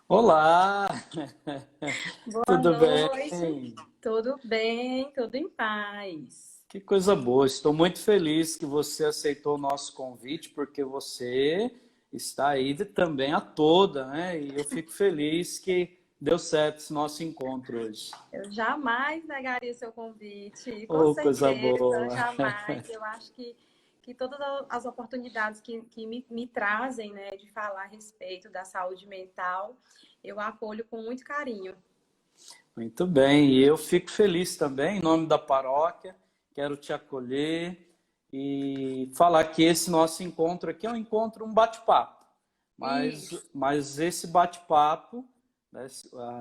Olá, Boa tudo noite, bem? tudo bem, tudo em paz. Que coisa boa. Estou muito feliz que você aceitou o nosso convite, porque você está aí também a toda, né? E eu fico feliz que deu certo esse nosso encontro hoje. Eu jamais negaria seu convite, com Oh, coisa certeza, boa. jamais. Eu acho que todas as oportunidades que me trazem, né, de falar a respeito da saúde mental, eu acolho com muito carinho. Muito bem, e eu fico feliz também, em nome da paróquia, quero te acolher e falar que esse nosso encontro aqui é um encontro, um bate-papo, Isso. mas esse bate-papo, né,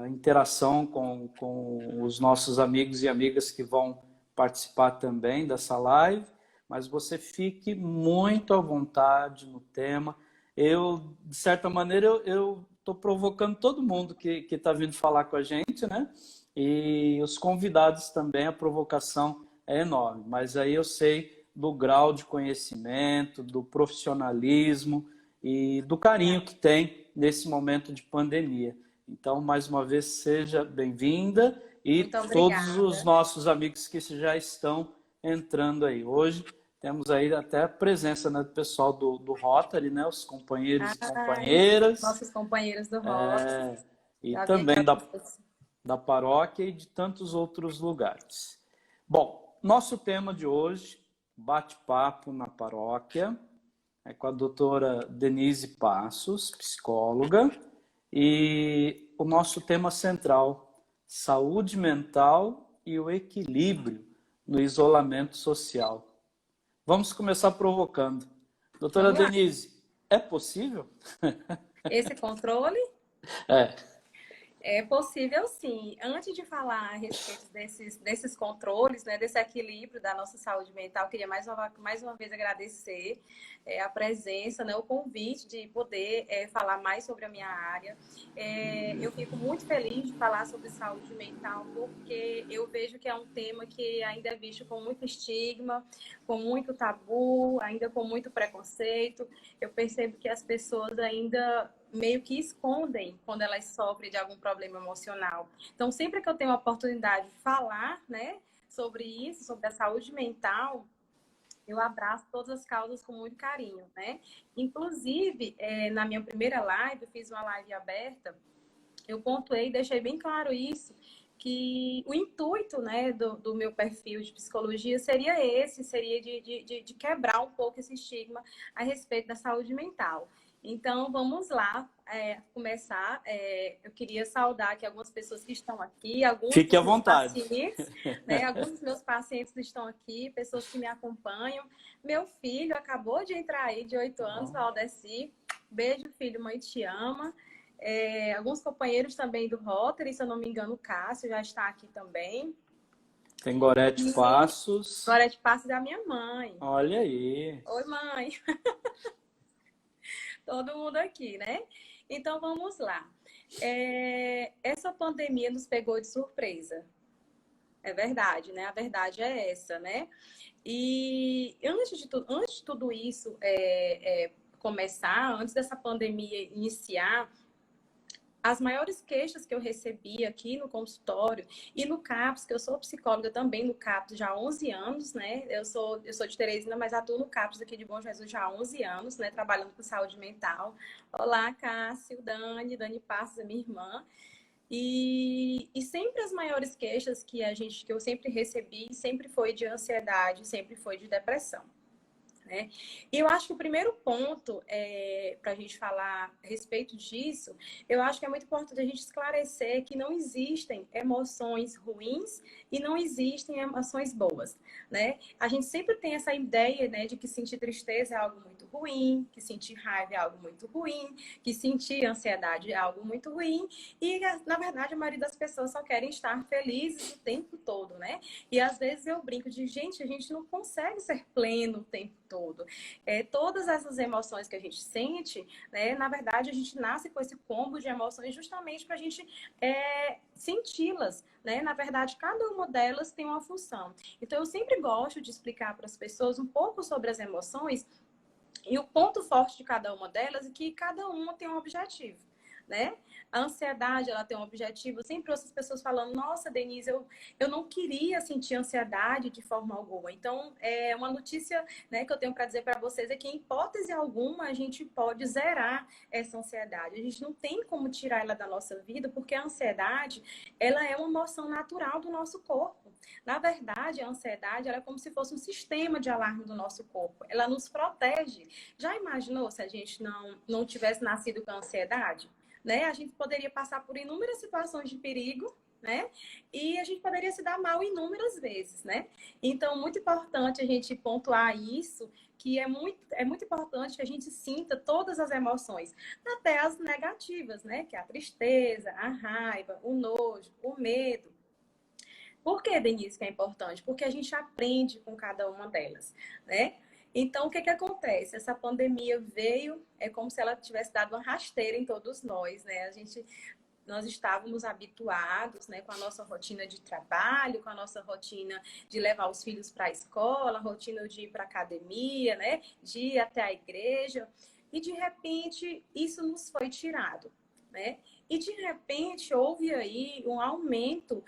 a interação com os nossos amigos e amigas que vão participar também dessa live, mas você fique muito à vontade no tema. Eu, de certa maneira, eu estou provocando todo mundo que está vindo falar com a gente, né? E os convidados também, a provocação é enorme. Mas aí eu sei do grau de conhecimento, do profissionalismo e do carinho que tem nesse momento de pandemia. Então, mais uma vez, seja bem-vinda e Muito todos os obrigada. nossos amigos que já estão entrando aí. Hoje temos aí até a presença, né, do pessoal do Rotary, né, os companheiros e Ai, companheiras, nossos companheiros do Rota, e já vim aqui também alguns. da paróquia e de tantos outros lugares. Bom, nosso tema de hoje, bate-papo na paróquia, é com a doutora Denise Passos, psicóloga, e o nosso tema central, saúde mental e o equilíbrio no isolamento social. Vamos começar provocando. Doutora Vamos lá. Denise, é possível? Esse controle É. é possível, sim. Antes de falar a respeito desses controles, né, desse equilíbrio da nossa saúde mental, queria mais uma vez agradecer a presença, né, o convite de poder falar mais sobre a minha área. Eu fico muito feliz de falar sobre saúde mental, porque eu vejo que é um tema que ainda é visto com muito estigma, com muito tabu, ainda com muito preconceito. Eu percebo que as pessoas ainda meio que escondem quando elas sofrem de algum problema emocional. Então, sempre que eu tenho a oportunidade de falar, né, sobre isso, sobre a saúde mental, eu abraço todas as causas com muito carinho, né? Inclusive, na minha primeira live, eu fiz uma live aberta, eu pontuei e deixei bem claro isso, que o intuito, né, do meu perfil de psicologia seria esse, seria de quebrar um pouco esse estigma a respeito da saúde mental. Então, vamos lá, começar. Eu queria saudar aqui algumas pessoas que estão aqui, alguns Fique dos à meus vontade. pacientes, né? Alguns dos meus pacientes estão aqui, pessoas que me acompanham. Meu filho acabou de entrar aí, de 8 anos, Valdeci. Beijo, filho, mãe te ama. Alguns companheiros também do Rotary, se eu não me engano, o Cássio já está aqui também. Tem Gorete E Passos. agora é de parte da minha mãe. Olha aí. Oi, mãe. Todo mundo aqui, né? Então vamos lá. Essa pandemia nos pegou de surpresa. É verdade, né? A verdade é essa, né? E antes de tudo isso começar, antes dessa pandemia iniciar, as maiores queixas que eu recebi aqui no consultório e no CAPS, que eu sou psicóloga também no CAPS já há 11 anos, né? Eu sou de Teresina, mas atuo no CAPS aqui de Bom Jesus já há 11 anos, né? Trabalhando com saúde mental. Olá, Cássio, Dani Passos, é minha irmã. E sempre as maiores queixas que eu sempre recebi, sempre foi de ansiedade, sempre foi de depressão. Né? E eu acho que o primeiro ponto para a gente falar a respeito disso, eu acho que é muito importante a gente esclarecer que não existem emoções ruins e não existem emoções boas, né? A gente sempre tem essa ideia, né, de que sentir tristeza é algo muito ruim, que sentir raiva é algo muito ruim, que sentir ansiedade é algo muito ruim e, na verdade, a maioria das pessoas só querem estar felizes o tempo todo, né? E às vezes eu brinco de, gente, a gente não consegue ser pleno o tempo todo. Todas essas emoções que a gente sente, né, na verdade, a gente nasce com esse combo de emoções justamente para a gente senti-las. Né? Na verdade, cada uma delas tem uma função. Então, eu sempre gosto de explicar para as pessoas um pouco sobre as emoções e o ponto forte de cada uma delas é que cada uma tem um objetivo. né? A ansiedade, ela tem um objetivo. Sempre ouço as pessoas falando, nossa, Denise, eu não queria sentir ansiedade de forma alguma. Então, é uma notícia, né, que eu tenho para dizer para vocês é que, em hipótese alguma, a gente pode zerar essa ansiedade. A gente não tem como tirar ela da nossa vida, porque a ansiedade, ela é uma emoção natural do nosso corpo. Na verdade, a ansiedade, ela é como se fosse um sistema de alarme do nosso corpo. Ela nos protege. Já imaginou se a gente não tivesse nascido com ansiedade? Né? A gente poderia passar por inúmeras situações de perigo, né? E a gente poderia se dar mal inúmeras vezes, né? Então, muito importante a gente pontuar isso, que é muito importante que a gente sinta todas as emoções, até as negativas, né? Que é a tristeza, a raiva, o nojo, o medo. Por que, Denise, que é importante? Porque a gente aprende com cada uma delas, né? Então, o que acontece? Essa pandemia veio, é como se ela tivesse dado uma rasteira em todos nós, né? Nós estávamos habituados, né, com a nossa rotina de trabalho, com a nossa rotina de levar os filhos para a escola, a rotina de ir para a academia, né, de ir até a igreja, e de repente isso nos foi tirado, né? E de repente houve aí um aumento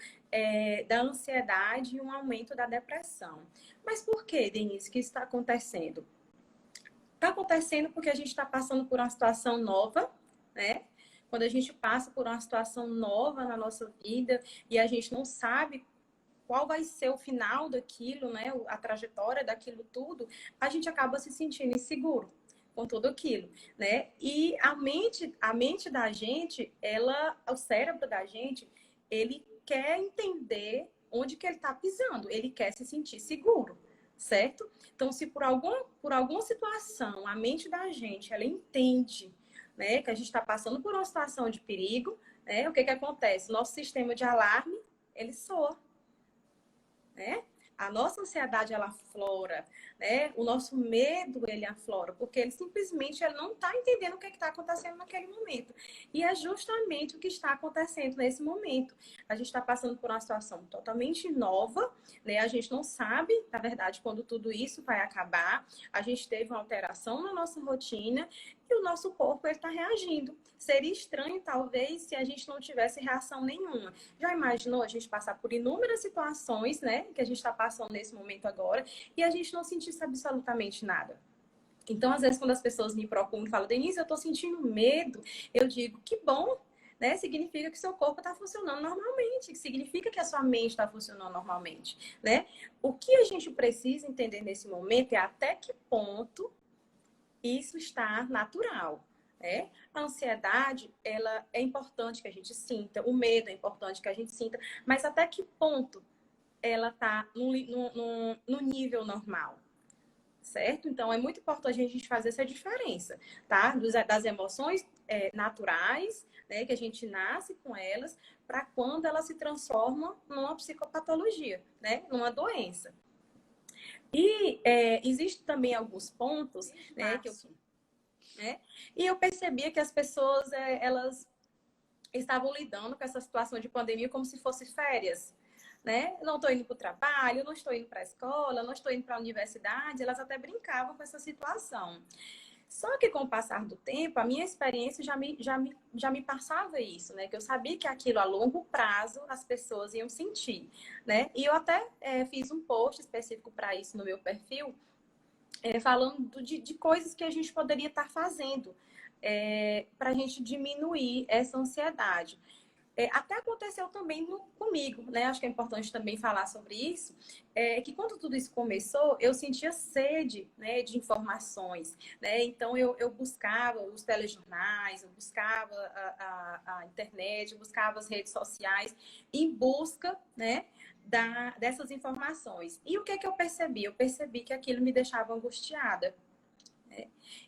da ansiedade e um aumento da depressão. Mas por que, Denise, que isso está acontecendo? Está acontecendo porque a gente está passando por uma situação nova, né? Quando a gente passa por uma situação nova na nossa vida e a gente não sabe qual vai ser o final daquilo, né? A trajetória daquilo tudo, a gente acaba se sentindo inseguro com tudo aquilo, né? E a mente da gente, o cérebro da gente, ele quer entender onde que ele está pisando, ele quer se sentir seguro, certo? Então, se por alguma situação a mente da gente, ela entende, né, que a gente está passando por uma situação de perigo, né? O que acontece? Nosso sistema de alarme, ele soa, né? A nossa ansiedade, ela aflora, né? O nosso medo, ele aflora, porque ele não está entendendo o que está acontecendo naquele momento. E é justamente o que está acontecendo nesse momento. A gente está passando por uma situação totalmente nova, né? A gente não sabe, na verdade, quando tudo isso vai acabar. A gente teve uma alteração na nossa rotina e o nosso corpo está reagindo. Seria estranho, talvez, se a gente não tivesse reação nenhuma. Já imaginou a gente passar por inúmeras situações, né, que a gente está passando nesse momento agora, e a gente não sentisse absolutamente nada? Então, às vezes, quando as pessoas me procuram e falam, Denise, eu estou sentindo medo, eu digo, que bom, né? Significa que seu corpo está funcionando normalmente, significa que a sua mente está funcionando normalmente, né? O que a gente precisa entender nesse momento é até que ponto isso está natural. Né? A ansiedade, ela é importante que a gente sinta, o medo é importante que a gente sinta, mas até que ponto ela está no nível normal, certo? Então, é muito importante a gente fazer essa diferença, tá? Das emoções naturais, né, que a gente nasce com elas, para quando elas se transformam numa psicopatologia, né? Numa doença. E existe também alguns pontos, né, né? E eu percebia que as pessoas, elas estavam lidando com essa situação de pandemia como se fosse férias, né? Não estou indo para o trabalho, não estou indo para a escola, não estou indo para a universidade. Elas até brincavam com essa situação. Só que com o passar do tempo, a minha experiência já me passava isso, né? Que eu sabia que aquilo a longo prazo as pessoas iam sentir, né? E eu até fiz um post específico para isso no meu perfil, falando de coisas que a gente poderia estar fazendo para a gente diminuir essa ansiedade. Até aconteceu também comigo, né? Acho que é importante também falar sobre isso. Que quando tudo isso começou, eu sentia sede, né, de informações, né? Então eu buscava os telejornais, eu buscava a internet, eu buscava as redes sociais em busca, né, dessas informações. E o que eu percebi? Eu percebi que aquilo me deixava angustiada.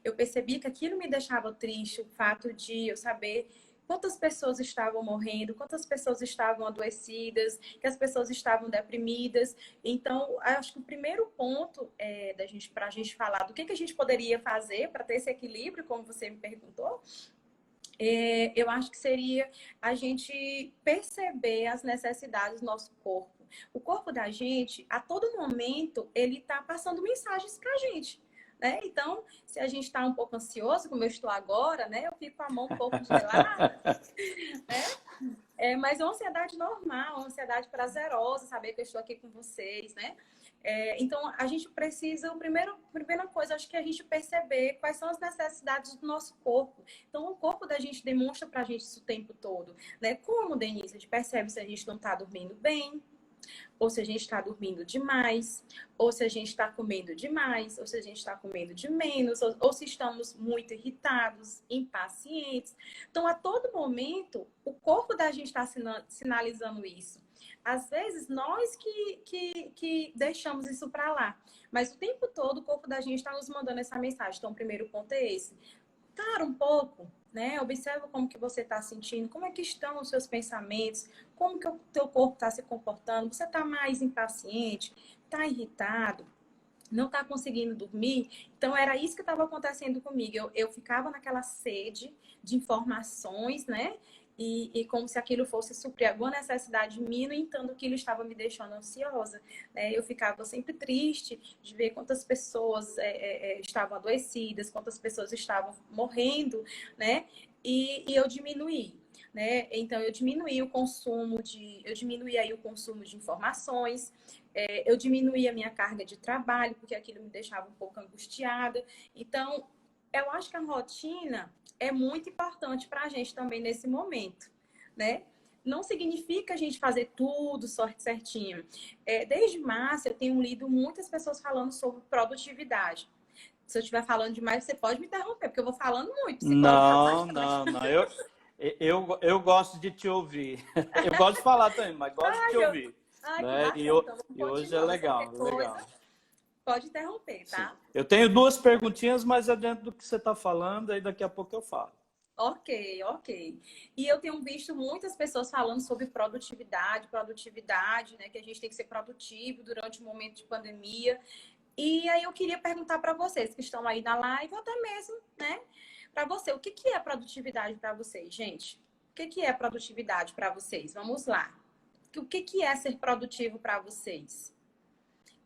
Eu percebi que aquilo me deixava triste, o fato de eu saber quantas pessoas estavam morrendo, quantas pessoas estavam adoecidas, que as pessoas estavam deprimidas. Então, acho que o primeiro ponto para a gente falar do que a gente poderia fazer para ter esse equilíbrio, como você me perguntou, eu acho que seria a gente perceber as necessidades do nosso corpo. O corpo da gente, a todo momento, ele está passando mensagens para a gente. né? Então, se a gente está um pouco ansioso, como eu estou agora, né? Eu fico com a mão um pouco gelada, né? Mas é uma ansiedade normal, uma ansiedade prazerosa, saber que eu estou aqui com vocês, né? Então, a gente precisa, primeira coisa, acho que é a gente perceber quais são as necessidades do nosso corpo. Então, o corpo da gente demonstra pra gente isso o tempo todo, né? Como, Denise, a gente percebe se a gente não está dormindo bem, ou se a gente está dormindo demais, ou se a gente está comendo demais, ou se a gente está comendo de menos, ou se estamos muito irritados, impacientes. Então, a todo momento, o corpo da gente está sinalizando isso. Às vezes, nós que deixamos isso para lá. Mas o tempo todo, o corpo da gente está nos mandando essa mensagem. Então, o primeiro ponto é esse. Para um pouco, né? Observa como que você está sentindo, como é que estão os seus pensamentos, como que o teu corpo está se comportando. Você está mais impaciente, está irritado, não está conseguindo dormir. Então, era isso que estava acontecendo comigo. Eu ficava naquela sede de informações, né? E como se aquilo fosse suprir alguma necessidade minha, no entanto, aquilo estava me deixando ansiosa. Né? Eu ficava sempre triste de ver quantas pessoas estavam adoecidas, quantas pessoas estavam morrendo, né? E eu diminuí. Né? Então, eu diminuí aí o consumo de informações, eu diminuí a minha carga de trabalho, porque aquilo me deixava um pouco angustiada. Então, eu acho que a rotina é muito importante para a gente também nesse momento, né? Não significa a gente fazer tudo certinho. Desde março, eu tenho lido muitas pessoas falando sobre produtividade. Se eu estiver falando demais, você pode me interromper, porque eu vou falando muito. Psicólogo fala Não, bastante. não, não. Eu gosto de te ouvir. Eu gosto de falar também, mas gosto de te ouvir. Ai, que Né? bacana. Então, vamos E hoje é continuar. Qualquer legal, é coisa, legal. pode interromper, Sim. tá? Eu tenho duas perguntinhas, mas é dentro do que você está falando, aí daqui a pouco eu falo. Ok, ok. E eu tenho visto muitas pessoas falando sobre produtividade, né? Que a gente tem que ser produtivo durante o momento de pandemia. E aí eu queria perguntar para vocês que estão aí na live, ou até mesmo, né? Para você, o que que é produtividade para vocês, gente? O que que é produtividade para vocês? Vamos lá. O que que é ser produtivo para vocês?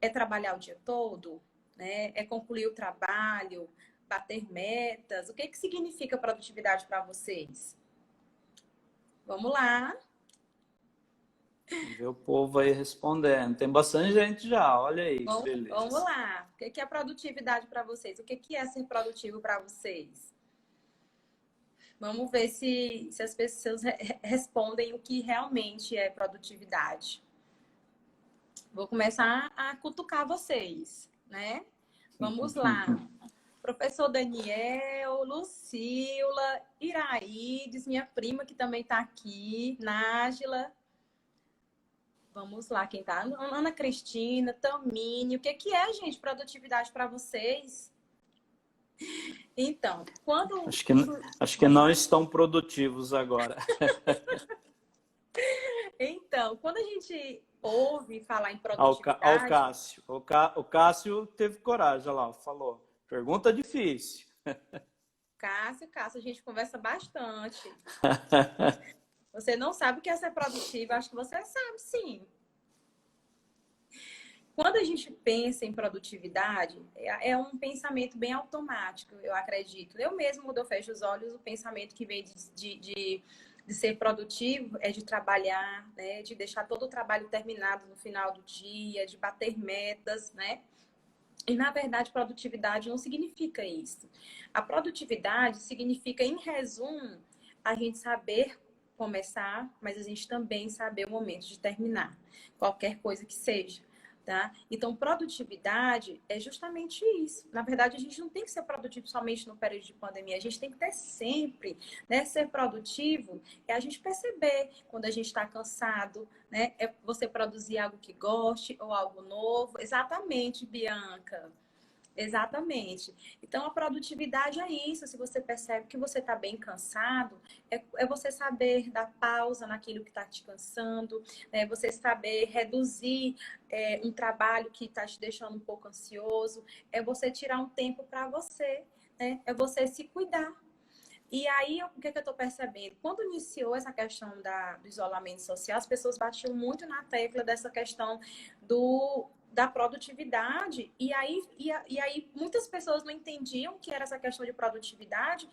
É trabalhar o dia todo, né? É concluir o trabalho, bater metas. O que que significa produtividade para vocês? Vamos lá. Vamos ver o povo aí respondendo. Tem bastante gente já, olha aí, que Vamos beleza. lá. O que que é produtividade para vocês? O que que é ser produtivo para vocês? Vamos ver se as pessoas respondem o que realmente é produtividade. Vou começar a cutucar vocês, né? Vamos lá. Professor Daniel, Lucila, Iraídes, minha prima que também está aqui, Nájila. Vamos lá, quem tá? Ana Cristina, Tamine. O que que é, gente, produtividade para vocês? Então, quando... Acho que não estão produtivos agora. Então, quando a gente ouve falar em Ao produtividade, Cássio. O Cássio teve coragem, olha lá, falou. Pergunta difícil. Cássio, a gente conversa bastante. Você não sabe o que é ser produtivo, acho que você sabe, sim. Quando a gente pensa em produtividade, é um pensamento bem automático, eu acredito. Eu mesmo, quando eu fecho os olhos, o pensamento que vem de ser produtivo é de trabalhar, né? De deixar todo o trabalho terminado no final do dia, de bater metas, né? E, na verdade, produtividade não significa isso. A produtividade significa, em resumo, a gente saber começar, mas a gente também saber o momento de terminar, qualquer coisa que seja. Tá? Então, produtividade é justamente isso. Na verdade, a gente não tem que ser produtivo somente no período de pandemia, a gente tem que ter sempre, né? Ser produtivo é a gente perceber quando a gente está cansado, né? É você produzir algo que goste ou algo novo. Exatamente, Bianca. Exatamente. Então, a produtividade é isso. Se você percebe que você está bem cansado, é você saber dar pausa naquilo que está te cansando, é você saber reduzir um trabalho que está te deixando um pouco ansioso, é você tirar um tempo para você, né? É você se cuidar. E aí, o que eu estou percebendo? Quando iniciou essa questão do isolamento social, as pessoas batiam muito na tecla dessa questão do da produtividade, e aí muitas pessoas não entendiam que era essa questão de produtividade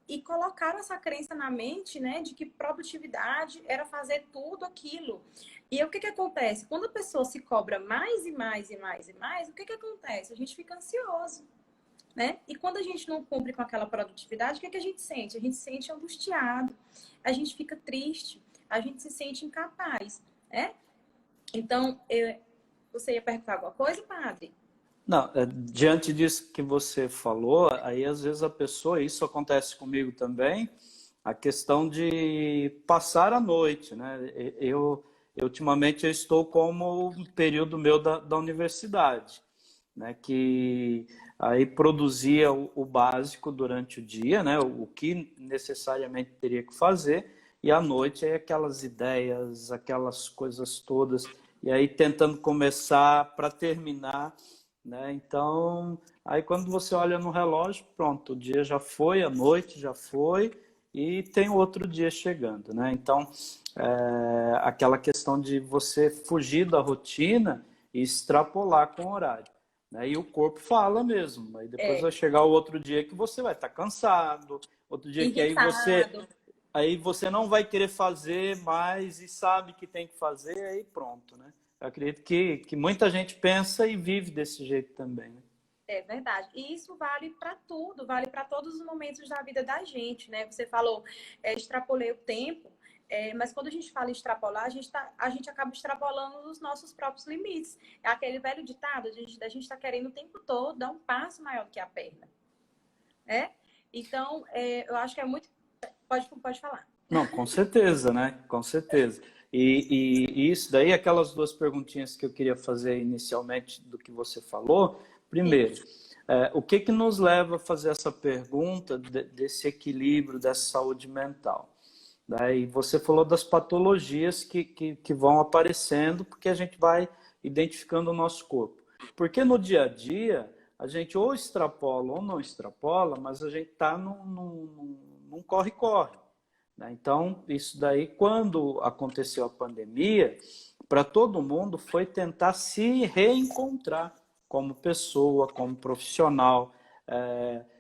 e colocaram essa crença na mente, né, de que produtividade era fazer tudo aquilo. E aí, o que que acontece? Quando a pessoa se cobra mais e mais e mais e mais, o que que acontece? A gente fica ansioso, né? E quando a gente não cumpre com aquela produtividade, o que que a gente sente? A gente se sente angustiado, a gente fica triste, a gente se sente incapaz, né? Então, você ia perguntar alguma coisa, padre? Não, diante disso que você falou, aí às vezes a pessoa, isso acontece comigo também, a questão de passar a noite, né? Ultimamente eu estou como um período meu da universidade, né? Que aí produzia o básico durante o dia, né? O que necessariamente teria que fazer, e à noite aí aquelas ideias, aquelas coisas todas, e aí tentando começar para terminar, né? Então, aí quando você olha no relógio, pronto, o dia já foi, a noite já foi e tem outro dia chegando, né? Então, aquela questão de você fugir da rotina e extrapolar com o horário, né? E o corpo fala mesmo, aí depois vai É, chegar o outro dia que você vai estar cansado, outro dia que irritado. aí você não vai querer fazer mais e sabe que tem que fazer, aí pronto, né? Eu acredito que muita gente pensa e vive desse jeito também, né? É verdade. E isso vale para tudo, vale para todos os momentos da vida da gente, né? Você falou, extrapolei o tempo, mas quando a gente fala em extrapolar, a gente acaba extrapolando os nossos próprios limites. É aquele velho ditado, a gente está querendo o tempo todo dar um passo maior do que a perna, né? Então, eu acho que é muito. Pode falar. Não, com certeza, né? Com certeza. E isso daí, aquelas duas perguntinhas que eu queria fazer inicialmente do que você falou. Sim, Primeiro, o que que nos leva a fazer essa pergunta desse equilíbrio, dessa saúde mental? Daí você falou das patologias que vão aparecendo porque a gente vai identificando o nosso corpo. Porque no dia a dia, a gente ou extrapola ou não extrapola, mas a gente está num corre-corre, né? Então, isso daí, quando aconteceu a pandemia, para todo mundo foi tentar se reencontrar como pessoa, como profissional.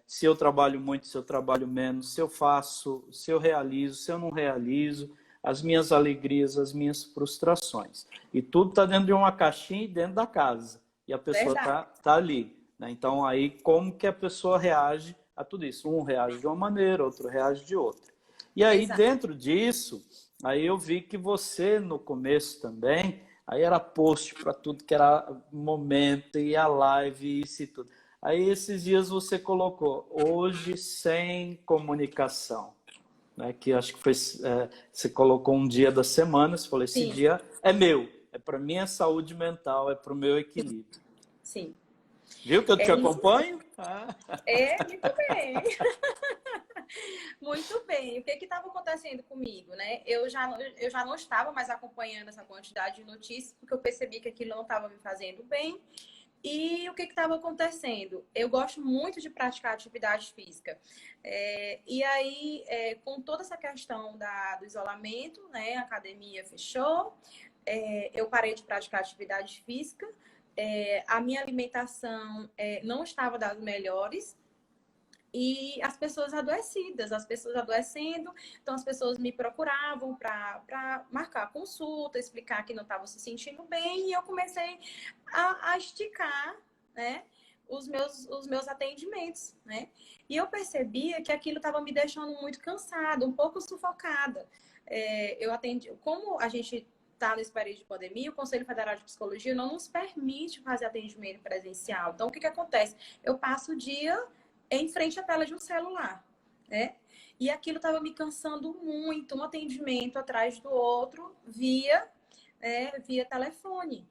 Se eu trabalho muito, se eu trabalho menos, se eu faço, se eu realizo, se eu não realizo, as minhas alegrias, as minhas frustrações. E tudo está dentro de uma caixinha e dentro da casa. E a pessoa verdade. tá ali, né? Então, aí, como que a pessoa reage a tudo isso? Um reage de uma maneira, outro reage de outra. E aí, Exato. dentro disso, aí eu vi que você, no começo também, aí era post para tudo que era momento, e a live, isso e tudo. Aí, esses dias você colocou, hoje sem comunicação, né? Que acho que foi, você colocou um dia da semana, você falou, esse Sim, dia é meu, é para minha saúde mental, é para o meu equilíbrio. sim. Viu que eu É te isso. acompanho? Ah. Muito bem. Muito bem. O que estava acontecendo comigo, né? Eu já não estava mais acompanhando essa quantidade de notícias, porque eu percebi que aquilo não estava me fazendo bem. E o que estava acontecendo? Eu gosto muito de praticar atividade física. E aí, com toda essa questão do isolamento, né? A academia fechou, eu parei de praticar atividade física, a minha alimentação não estava das melhores, e as pessoas adoecidas, as pessoas adoecendo, então as pessoas me procuravam para marcar consulta, explicar que não estavam se sentindo bem, e eu comecei a esticar, né, os meus atendimentos, né? E eu percebia que aquilo estava me deixando muito cansada, um pouco sufocada. Eu atendi, como a gente está nesse período de pandemia, o Conselho Federal de Psicologia não nos permite fazer atendimento presencial. Então, o que acontece? Eu passo o dia em frente à tela de um celular, né? E aquilo estava me cansando muito, um atendimento atrás do outro via telefone.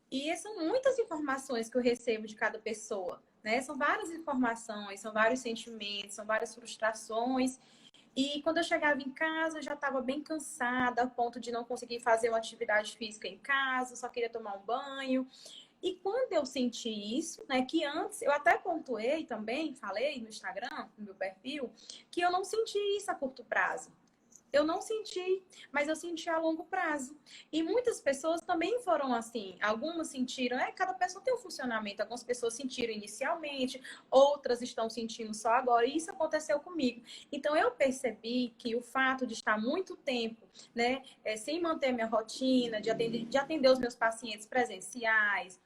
E são muitas informações que eu recebo de cada pessoa, né? São várias informações, são vários sentimentos, são várias frustrações. E quando eu chegava em casa, eu já estava bem cansada, a ponto de não conseguir fazer uma atividade física em casa, só queria tomar um banho. E quando eu senti isso, né, que antes, eu até pontuei também, falei no Instagram, no meu perfil, que eu não senti isso a curto prazo, Eu não senti, mas eu senti a longo prazo. E muitas pessoas também foram assim. Algumas sentiram, cada pessoa tem um funcionamento. Algumas pessoas sentiram inicialmente, outras estão sentindo só agora. E isso aconteceu comigo. Então eu percebi que o fato de estar muito tempo, né, sem manter minha rotina, de atender os meus pacientes presenciais,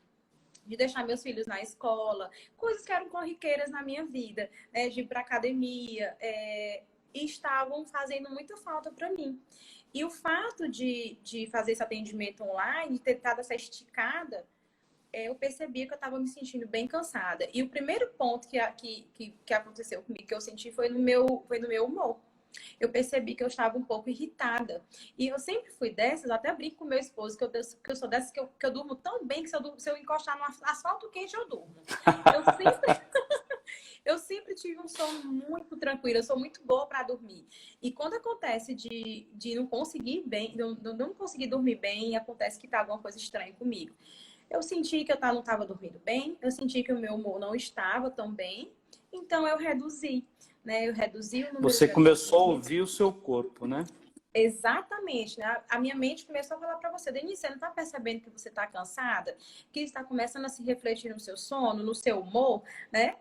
de deixar meus filhos na escola, coisas que eram corriqueiras na minha vida, né, de ir para academia, e estavam fazendo muita falta para mim. E o fato de fazer esse atendimento online, de ter dado essa esticada, eu percebi que eu estava me sentindo bem cansada. E o primeiro ponto que aconteceu comigo, que eu senti, foi no meu humor. Eu percebi que eu estava um pouco irritada. E eu sempre fui dessas, até brinco com meu esposo, que eu sou dessas que eu durmo tão bem que se eu encostar no asfalto quente, eu durmo. Eu sempre, eu sempre tive um sono muito tranquilo, eu sou muito boa para dormir. E quando acontece de não conseguir bem, não conseguir dormir bem, acontece que tá alguma coisa estranha comigo. Eu senti que eu não estava dormindo bem, eu senti que o meu humor não estava tão bem, então eu reduzi, né? Eu reduzi o número Você de começou a atendimentos. ouvir o seu corpo, né? Exatamente, né? A minha mente começou a falar para você, Denise, você não está percebendo que você está cansada? Que está começando a se refletir no seu sono, no seu humor, né?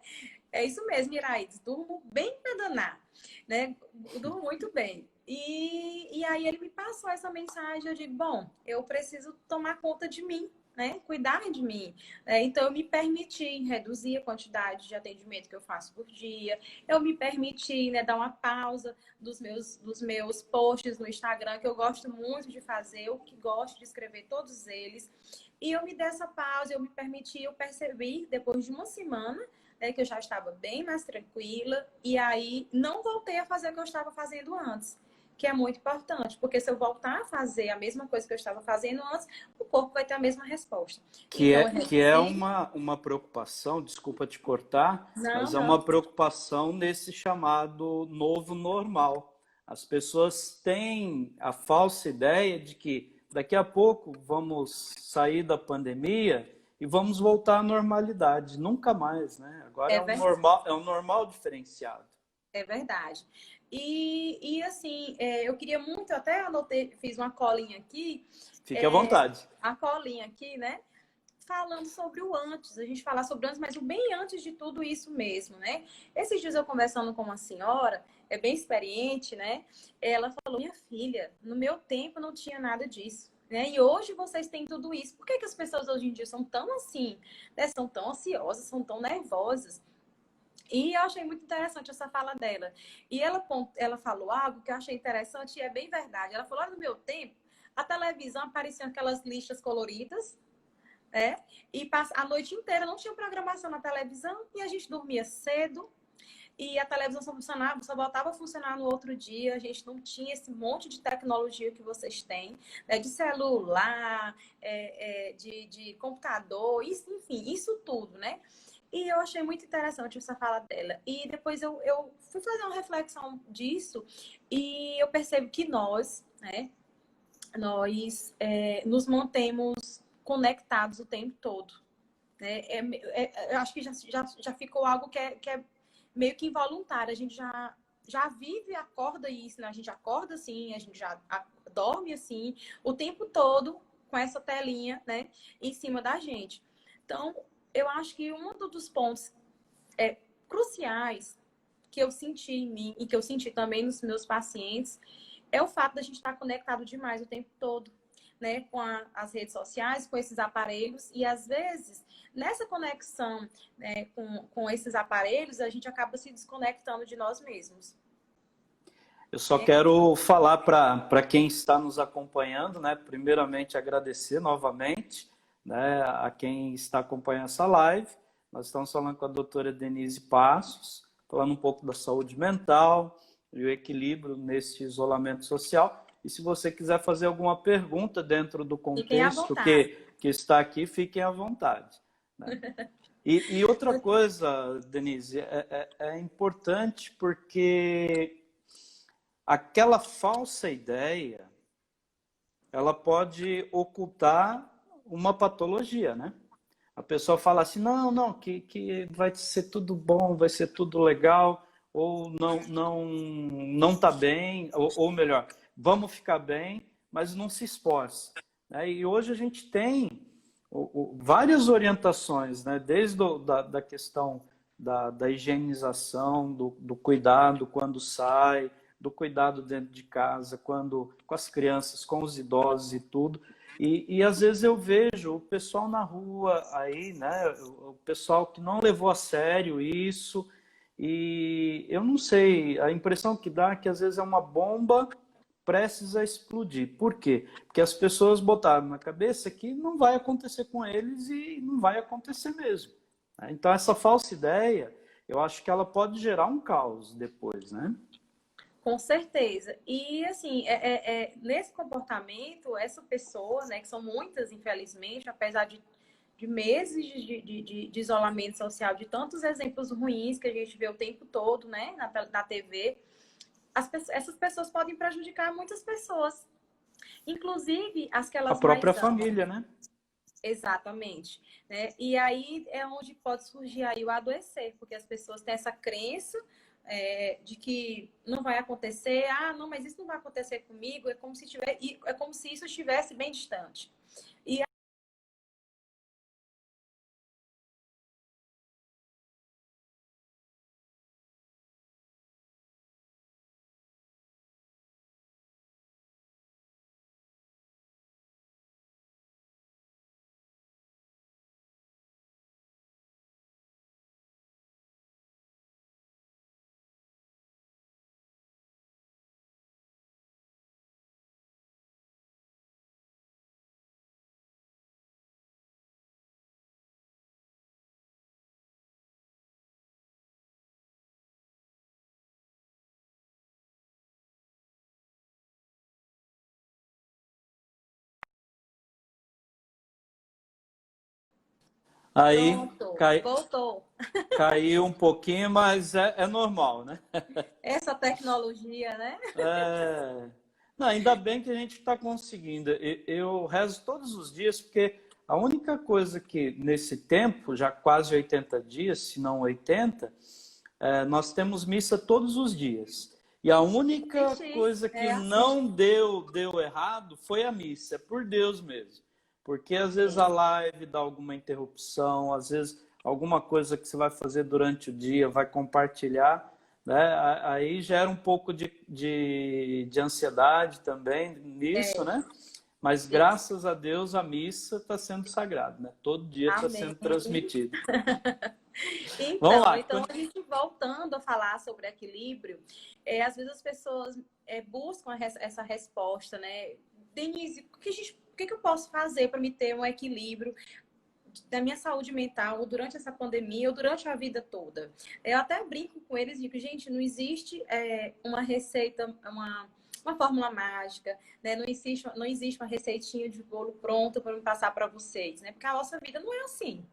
É isso mesmo, Iraídes. Durmo bem pra danar, né? Durmo muito bem. E aí ele me passou essa mensagem, eu digo, bom, eu preciso tomar conta de mim, né? Cuidar de mim. Então eu me permiti reduzir a quantidade de atendimento que eu faço por dia. Eu me permiti, né, dar uma pausa dos meus posts no Instagram, que eu gosto muito de fazer, eu que gosto de escrever todos eles. E eu me dei essa pausa, eu me permiti, eu percebi, depois de uma semana, que eu já estava bem mais tranquila, e aí não voltei a fazer o que eu estava fazendo antes, que é muito importante, porque se eu voltar a fazer a mesma coisa que eu estava fazendo antes, o corpo vai ter a mesma resposta. Então, eu Que é reduzi. uma preocupação, desculpa te cortar, Não, mas é não. uma preocupação nesse chamado novo normal. As pessoas têm a falsa ideia de que daqui a pouco vamos sair da pandemia e vamos voltar à normalidade. Nunca mais, né? Agora É verdade. é um normal diferenciado. É verdade. E assim, eu queria muito, até anotei, fiz uma colinha aqui, Fique à vontade. a colinha aqui, né? Falando sobre o antes, a gente falar sobre o antes, mas o bem antes de tudo isso mesmo, né? Esses dias eu conversando com uma senhora, bem experiente, né? Ela falou, minha filha, no meu tempo não tinha nada disso. Né? E hoje vocês têm tudo isso. Por que, que as pessoas hoje em dia são tão assim, né? São tão ansiosas, são tão nervosas? E eu achei muito interessante essa fala dela. E ela falou algo que eu achei interessante e é bem verdade. Ela falou, olha, no meu tempo, a televisão apareciam aquelas listas coloridas, e a noite inteira não tinha programação na televisão e a gente dormia cedo e a televisão só funcionava, só voltava a funcionar no outro dia. A gente não tinha esse monte de tecnologia que vocês têm, né, de celular, de computador, isso, enfim, isso tudo, né? E eu achei muito interessante essa fala dela. E depois eu fui fazer uma reflexão disso e eu percebo que nós, né, nós nos mantemos conectados o tempo todo. Né? Eu acho que já ficou algo que é meio que involuntário. A gente já vive, acorda isso, né? A gente acorda assim, a gente já dorme assim, o tempo todo com essa telinha, né, em cima da gente. Então, eu acho que um dos pontos cruciais que eu senti em mim e que eu senti também nos meus pacientes é o fato da gente estar conectado demais o tempo todo, né, com as redes sociais, com esses aparelhos, e às vezes, nessa conexão, né, com esses aparelhos, a gente acaba se desconectando de nós mesmos. Eu só quero falar para quem está nos acompanhando, né? Primeiramente, agradecer novamente, né, a quem está acompanhando essa live. Nós estamos falando com a doutora Denise Passos, falando um pouco da saúde mental e o equilíbrio nesse isolamento social. E se você quiser fazer alguma pergunta dentro do contexto que está aqui, fiquem à vontade. Né? E outra coisa, Denise, é importante porque aquela falsa ideia, ela pode ocultar uma patologia, né? A pessoa fala assim, não, que vai ser tudo bom, vai ser tudo legal. ou não está bem, ou melhor, vamos ficar bem, mas não se esforce, né? E hoje a gente tem várias orientações, né? Desde da questão da higienização, do cuidado quando sai, do cuidado dentro de casa, quando com as crianças, com os idosos e tudo. E às vezes eu vejo o pessoal na rua aí, né? O pessoal que não levou a sério isso, e eu não sei, a impressão que dá é que às vezes é uma bomba prestes a explodir. Por quê? Porque as pessoas botaram na cabeça que não vai acontecer com eles e não vai acontecer mesmo, né? Então essa falsa ideia, eu acho que ela pode gerar um caos depois, né? Com certeza. E, assim, nesse comportamento, essa pessoa, né, que são muitas, infelizmente, apesar de meses de isolamento social, de tantos exemplos ruins que a gente vê o tempo todo, né, na TV, essas pessoas podem prejudicar muitas pessoas, inclusive as que A elas própria mais amam. família, né? Exatamente, né? E aí é onde pode surgir aí o adoecer, porque as pessoas têm essa crença de que não vai acontecer, ah, não, mas isso não vai acontecer comigo, é como se isso estivesse bem distante. E Aí pronto, voltou. caiu um pouquinho, mas é normal, né? Essa tecnologia, né? É... Não, ainda bem que a gente está conseguindo. Eu rezo todos os dias, porque a única coisa que nesse tempo, já quase 80 dias, se não 80, nós temos missa todos os dias. E a única Gente, coisa que é assim. não deu errado foi a missa, é por Deus mesmo. Porque às vezes a É, live dá alguma interrupção, às vezes alguma coisa que você vai fazer durante o dia, vai compartilhar, né? Aí gera um pouco de ansiedade também nisso, é, né? Mas isso. graças a Deus a missa está sendo sagrada, né? Todo dia está Amém. sendo transmitido. Vamos Então, lá. então, a gente voltando a falar sobre equilíbrio, às vezes as pessoas buscam essa resposta, né? Denise, o que eu posso fazer para me ter um equilíbrio da minha saúde mental durante essa pandemia ou durante a vida toda? Eu até brinco com eles e digo, gente, não existe uma receita, uma fórmula mágica, né? Não existe uma receitinha de bolo pronta para me passar para vocês, né? Porque a nossa vida não é assim.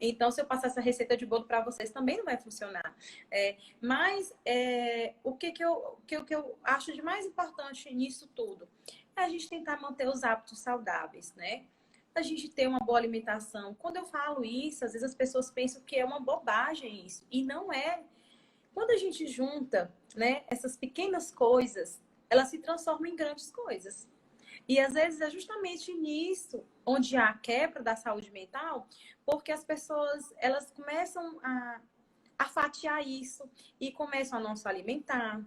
Então, se eu passar essa receita de bolo para vocês, também não vai funcionar. O que eu acho de mais importante nisso tudo é a gente tentar manter os hábitos saudáveis, né? A gente ter uma boa alimentação. Quando eu falo isso, às vezes as pessoas pensam que é uma bobagem isso. E não é. Quando a gente junta, né, essas pequenas coisas, elas se transformam em grandes coisas. E às vezes é justamente nisso onde há a quebra da saúde mental, porque as pessoas elas começam a fatiar isso e começam a não se alimentar,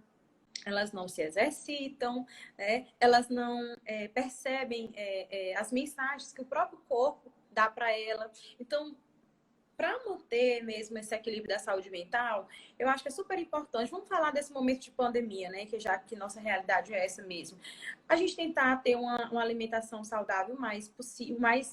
elas não se exercitam, né? Elas não percebem as mensagens que o próprio corpo dá para ela. Então, para manter mesmo esse equilíbrio da saúde mental, eu acho que é super importante. Vamos falar desse momento de pandemia, né? Que já que nossa realidade é essa mesmo. A gente tentar ter uma alimentação saudável mais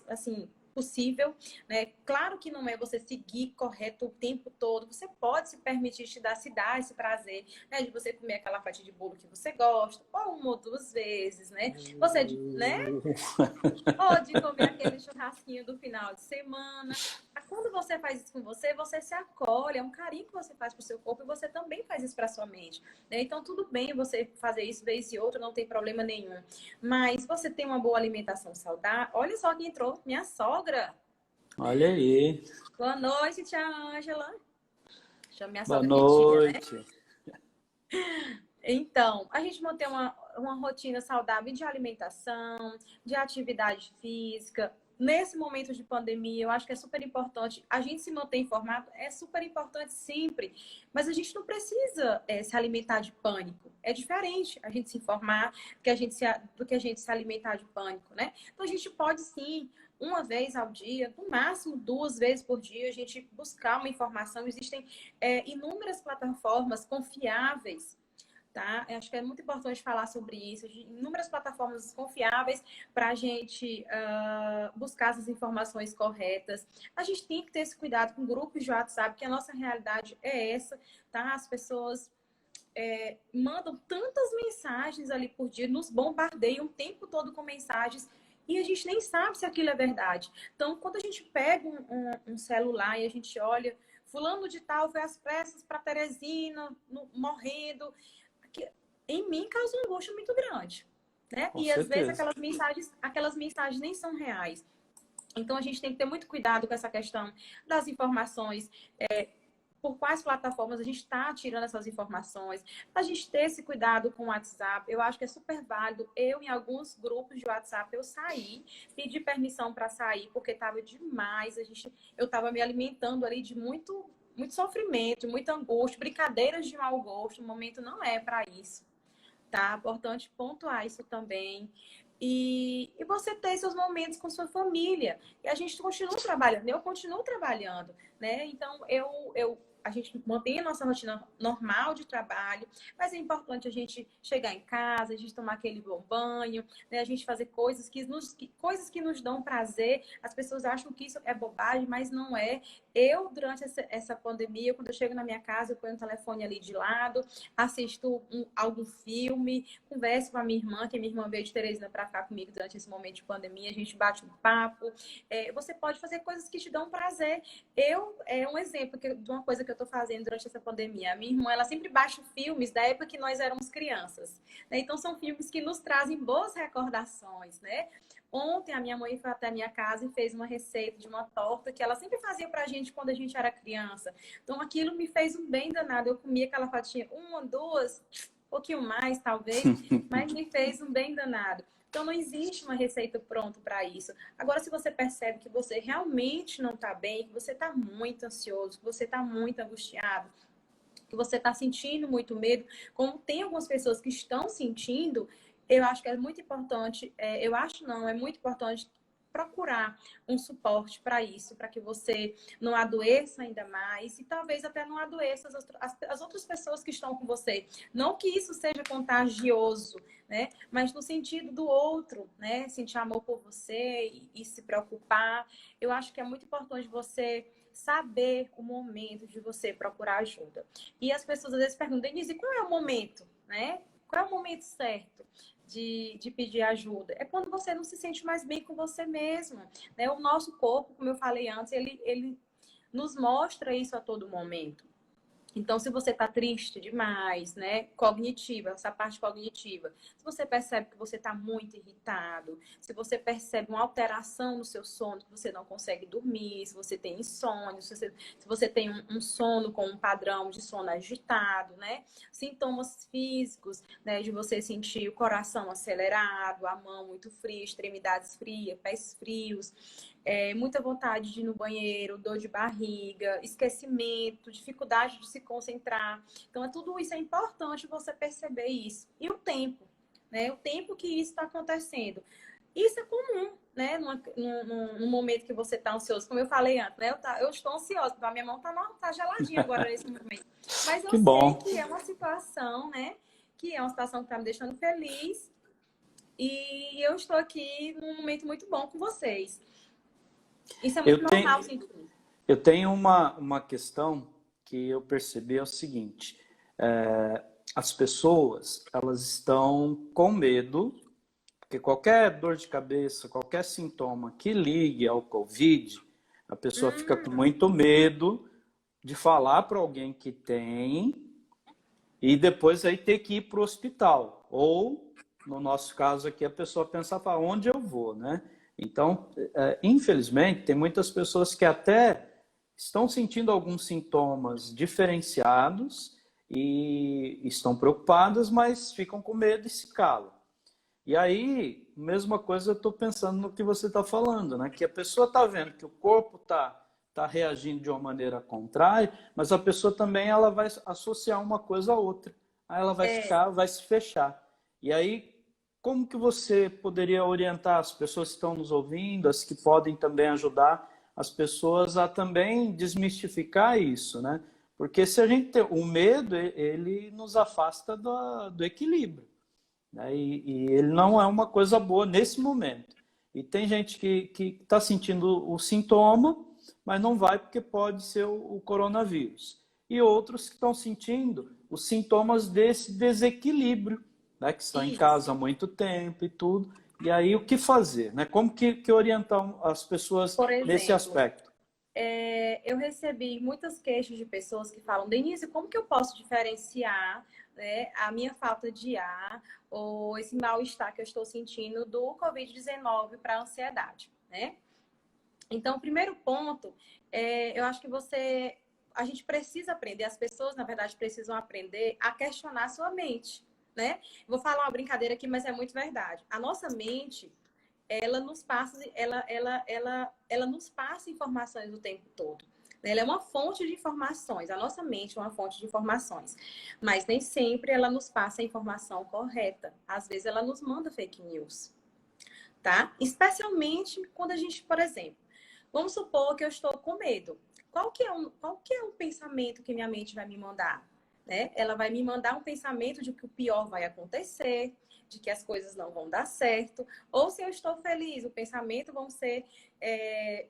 assim possível, né? Claro que não é você seguir correto o tempo todo. Você pode se permitir se dar esse prazer, né? De você comer aquela fatia de bolo que você gosta, ou uma ou duas vezes, né? Né? Ou de comer aquele churrasquinho do final de semana. Quando você faz isso com você, você se acolhe, é um carinho que você faz para o seu corpo e você também faz isso para sua mente, né? Então, tudo bem você fazer isso vez e outra, não tem problema nenhum. Mas você tem uma boa alimentação saudável. Olha só quem entrou, minha sogra. Olha aí. Boa noite, tia Ângela. Chama minha Boa sogra de tia, né? noite. Então, a gente manter uma rotina saudável de alimentação, de atividade física. Nesse momento de pandemia, eu acho que é super importante. A gente se manter informado é super importante sempre, mas a gente não precisa se alimentar de pânico. É diferente a gente se informar do que a gente se alimentar de pânico, né? Então, a gente pode sim, uma vez ao dia, no máximo 2 vezes por dia, a gente buscar uma informação. Existem inúmeras plataformas confiáveis, tá? Eu acho que é muito importante falar sobre isso. Inúmeras plataformas confiáveis para a gente buscar essas informações corretas. A gente tem que ter esse cuidado com grupos de WhatsApp, que a nossa realidade é essa, tá? As pessoas mandam tantas mensagens ali por dia, nos bombardeiam o tempo todo com mensagens e a gente nem sabe se aquilo é verdade. Então, quando a gente pega um celular e a gente olha, fulano de tal foi às pressas para Teresina, morrendo, em mim causa uma angústia muito grande, né? Com E às vezes certeza. aquelas mensagens nem são reais. Então a gente tem que ter muito cuidado com essa questão das informações, por quais plataformas a gente está tirando essas informações, a gente ter esse cuidado com o WhatsApp. Eu acho que é super válido. Eu, em alguns grupos de WhatsApp, eu saí, pedi permissão para sair, porque estava demais. Eu estava me alimentando ali de muito sofrimento, muita angústia, brincadeiras de mau gosto. O momento não é para isso, tá? Importante pontuar isso também. E você ter seus momentos com sua família. E a gente continua trabalhando, eu continuo trabalhando, né? Então, a gente mantém a nossa rotina normal de trabalho, mas é importante a gente chegar em casa, a gente tomar aquele bom banho, né? A gente fazer coisas que nos dão prazer. As pessoas acham que isso é bobagem, mas não é. Eu, durante essa pandemia, quando eu chego na minha casa, eu ponho o telefone ali de lado, assisto algum filme, converso com a minha irmã, que a minha irmã veio de Teresina para ficar comigo durante esse momento de pandemia, a gente bate um papo. Você pode fazer coisas que te dão prazer. É um exemplo de uma coisa que eu estou fazendo durante essa pandemia. A minha irmã, ela sempre baixa filmes da época que nós éramos crianças, né? Então, são filmes que nos trazem boas recordações, né? Ontem, a minha mãe foi até a minha casa e fez uma receita de uma torta que ela sempre fazia pra gente quando a gente era criança. Então, aquilo me fez um bem danado. Eu comia aquela fatia, uma, duas, um pouquinho mais, talvez, mas me fez um bem danado. Então, não existe uma receita pronta para isso. Agora, se você percebe que você realmente não está bem, que você está muito ansioso, que você está muito angustiado, que você está sentindo muito medo, como tem algumas pessoas que estão sentindo, eu acho que é muito importante, é muito importante procurar um suporte para isso, para que você não adoeça ainda mais e talvez até não adoeça as outras pessoas que estão com você. Não que isso seja contagioso, né? Mas no sentido do outro, né? Sentir amor por você e se preocupar. Eu acho que é muito importante você saber o momento de você procurar ajuda. E as pessoas às vezes perguntam, Denise, qual é o momento, né? Qual é o momento certo de pedir ajuda? É quando você não se sente mais bem com você mesmo, né? O nosso corpo, como eu falei antes, ele nos mostra isso a todo momento. Então, se você está triste demais, né? Cognitiva, essa parte cognitiva. Se você percebe que você está muito irritado, se você percebe uma alteração no seu sono, que você não consegue dormir, se você tem insônia, se você tem um sono com um padrão de sono agitado, né? Sintomas físicos, né? De você sentir o coração acelerado, a mão muito fria, extremidades frias, pés frios. Muita vontade de ir no banheiro, dor de barriga, esquecimento, dificuldade de se concentrar. Então, tudo isso é importante você perceber isso. E o tempo, né? O tempo que isso está acontecendo. Isso é comum, né? No momento que você está ansioso. Como eu falei antes, né? Eu estou ansiosa, a minha mão tá geladinha agora nesse momento. Mas eu Que sei bom. que é uma situação, né? Que é uma situação que está me deixando feliz. E eu estou aqui num momento muito bom com vocês. Isso é muito normal, sim. Eu tenho uma questão que eu percebi é o seguinte, as pessoas, elas estão com medo, porque qualquer dor de cabeça, qualquer sintoma que ligue ao Covid, a pessoa fica com muito medo de falar para alguém que tem e depois aí ter que ir para o hospital. Ou, no nosso caso aqui, a pessoa pensa, para onde eu vou, né? Então, infelizmente, tem muitas pessoas que até estão sentindo alguns sintomas diferenciados e estão preocupadas, mas ficam com medo e se calam. E aí, mesma coisa, eu estou pensando no que você está falando, né? Que a pessoa está vendo que o corpo tá reagindo de uma maneira contrária, mas a pessoa também ela vai associar uma coisa a outra. Aí ela vai ficar, vai se fechar. E aí, como que você poderia orientar as pessoas que estão nos ouvindo, as que podem também ajudar as pessoas a também desmistificar isso, né? Porque se a gente tem o medo, ele nos afasta do equilíbrio, né? E ele não é uma coisa boa nesse momento. E tem gente que está sentindo o sintoma, mas não vai porque pode ser o coronavírus. E outros que estão sentindo os sintomas desse desequilíbrio, né? Que estão em casa há muito tempo e tudo. E aí o que fazer, né? Como que orientar as pessoas Por exemplo, nesse aspecto? Eu recebi muitas queixas de pessoas que falam, Denise, como que eu posso diferenciar, né, a minha falta de ar ou esse mal-estar que eu estou sentindo do Covid-19 para a ansiedade, né? Então, o primeiro ponto, eu acho que a gente precisa aprender, as pessoas, na verdade, precisam aprender a questionar a sua mente, né? Vou falar uma brincadeira aqui, mas é muito verdade. A nossa mente, ela nos passa informações o tempo todo. Ela é uma fonte de informações. A nossa mente é uma fonte de informações. Mas nem sempre ela nos passa a informação correta. Às vezes ela nos manda fake news, tá? Especialmente quando a gente, por exemplo, vamos supor que eu estou com medo. Qual que é um pensamento que minha mente vai me mandar? Né? Ela vai me mandar um pensamento de que o pior vai acontecer, de que as coisas não vão dar certo. Ou se eu estou feliz, o pensamento vão ser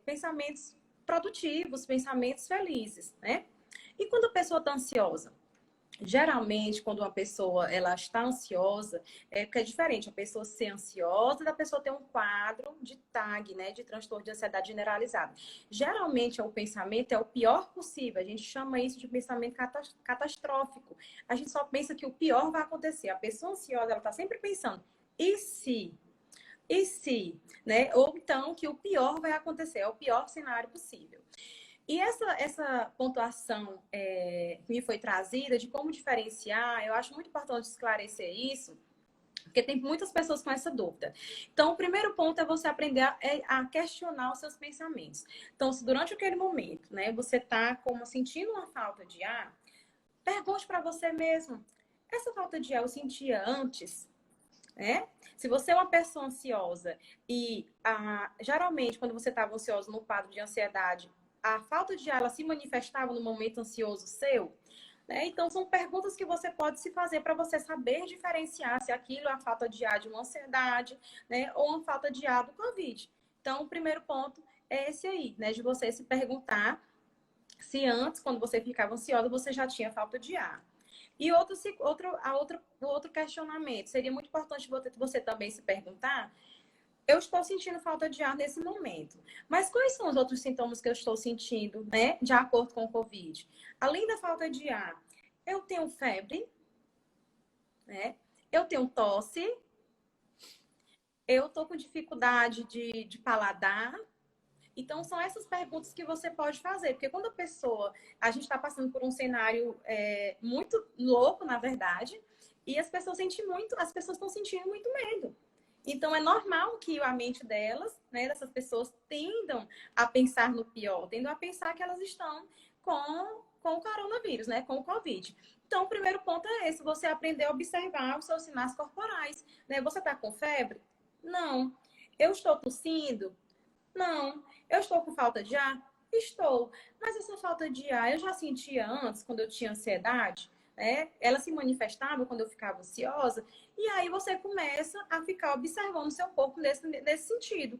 pensamentos produtivos, pensamentos felizes, né? E quando a pessoa está ansiosa? Geralmente, quando uma pessoa ela está ansiosa, porque é diferente a pessoa ser ansiosa da pessoa ter um quadro de TAG, né, de transtorno de ansiedade generalizada. Geralmente, o pensamento é o pior possível. A gente chama isso de pensamento catastrófico. A gente só pensa que o pior vai acontecer. A pessoa ansiosa, ela está sempre pensando, e se? E se? Né? Ou então que o pior vai acontecer, é o pior cenário possível. E essa pontuação que me foi trazida de como diferenciar, eu acho muito importante esclarecer isso, porque tem muitas pessoas com essa dúvida. Então, o primeiro ponto é você aprender a questionar os seus pensamentos. Então, se durante aquele momento, né, você está como sentindo uma falta de ar, pergunte para você mesmo, essa falta de ar eu sentia antes? Né? Se você é uma pessoa ansiosa e geralmente quando você estava ansioso no quadro de ansiedade, a falta de ar ela se manifestava no momento ansioso seu, né? Então são perguntas que você pode se fazer para você saber diferenciar se aquilo é a falta de ar de uma ansiedade, né? Ou uma falta de ar do Covid. Então o primeiro ponto é esse aí, né? De você se perguntar se antes, quando você ficava ansiosa, você já tinha falta de ar. E o outro questionamento, seria muito importante você também se perguntar, eu estou sentindo falta de ar nesse momento, mas quais são os outros sintomas que eu estou sentindo, né, de acordo com o Covid? Além da falta de ar, eu tenho febre, né? Eu tenho tosse, eu estou com dificuldade de paladar. Então, são essas perguntas que você pode fazer. Porque quando a gente está passando por um cenário muito louco, na verdade, e as pessoas estão sentindo muito medo. Então, é normal que a mente delas, né, dessas pessoas, tendam a pensar no pior, tendam a pensar que elas estão com o coronavírus, né, com o Covid. Então, o primeiro ponto é esse, você aprender a observar os seus sinais corporais. Né? Você está com febre? Não. Eu estou tossindo? Não. Eu estou com falta de ar? Estou. Mas essa falta de ar eu já sentia antes, quando eu tinha ansiedade, né? Ela se manifestava quando eu ficava ansiosa. E aí você começa a ficar observando o seu corpo nesse sentido.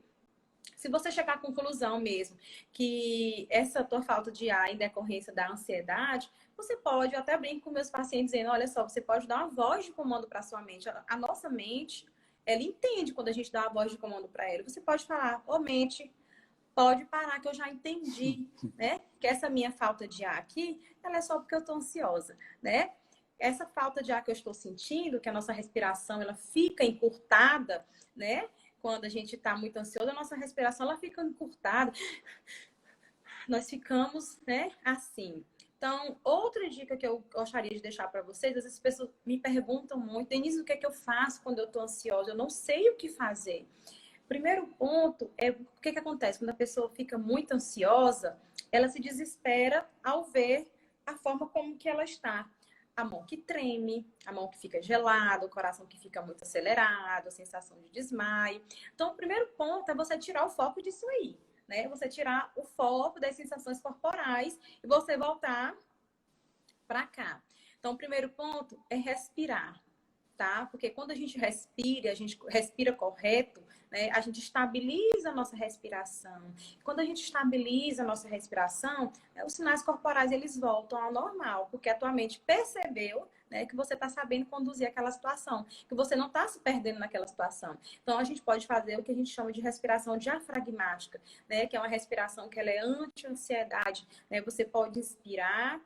Se você chegar à conclusão mesmo que essa tua falta de ar em decorrência da ansiedade, você pode, eu até brinco com meus pacientes dizendo, olha só, você pode dar uma voz de comando para a sua mente. A nossa mente, ela entende quando a gente dá uma voz de comando para ela. Você pode falar, ô mente, pode parar que eu já entendi, né? Que essa minha falta de ar aqui, ela é só porque eu estou ansiosa, né? Essa falta de ar que eu estou sentindo, que a nossa respiração ela fica encurtada, né? Quando a gente está muito ansioso, a nossa respiração ela fica encurtada. Nós ficamos, né? Assim. Então, outra dica que eu gostaria de deixar para vocês, às vezes as pessoas me perguntam muito, Denise, o que é que eu faço quando eu estou ansiosa? Eu não sei o que fazer. Primeiro ponto é o que acontece quando a pessoa fica muito ansiosa, ela se desespera ao ver a forma como que ela está. A mão que treme, a mão que fica gelada, o coração que fica muito acelerado, a sensação de desmaio. Então, o primeiro ponto é você tirar o foco disso aí, né? Você tirar o foco das sensações corporais e você voltar para cá. Então, o primeiro ponto é respirar, tá? Porque quando a gente respira correto, né? A gente estabiliza a nossa respiração. Quando a gente estabiliza a nossa respiração, né, os sinais corporais eles voltam ao normal, porque a tua mente percebeu, né, que você está sabendo conduzir aquela situação, que você não está se perdendo naquela situação. Então, a gente pode fazer o que a gente chama de respiração diafragmática, né, que é uma respiração que ela é anti-ansiedade. Né? Você pode inspirar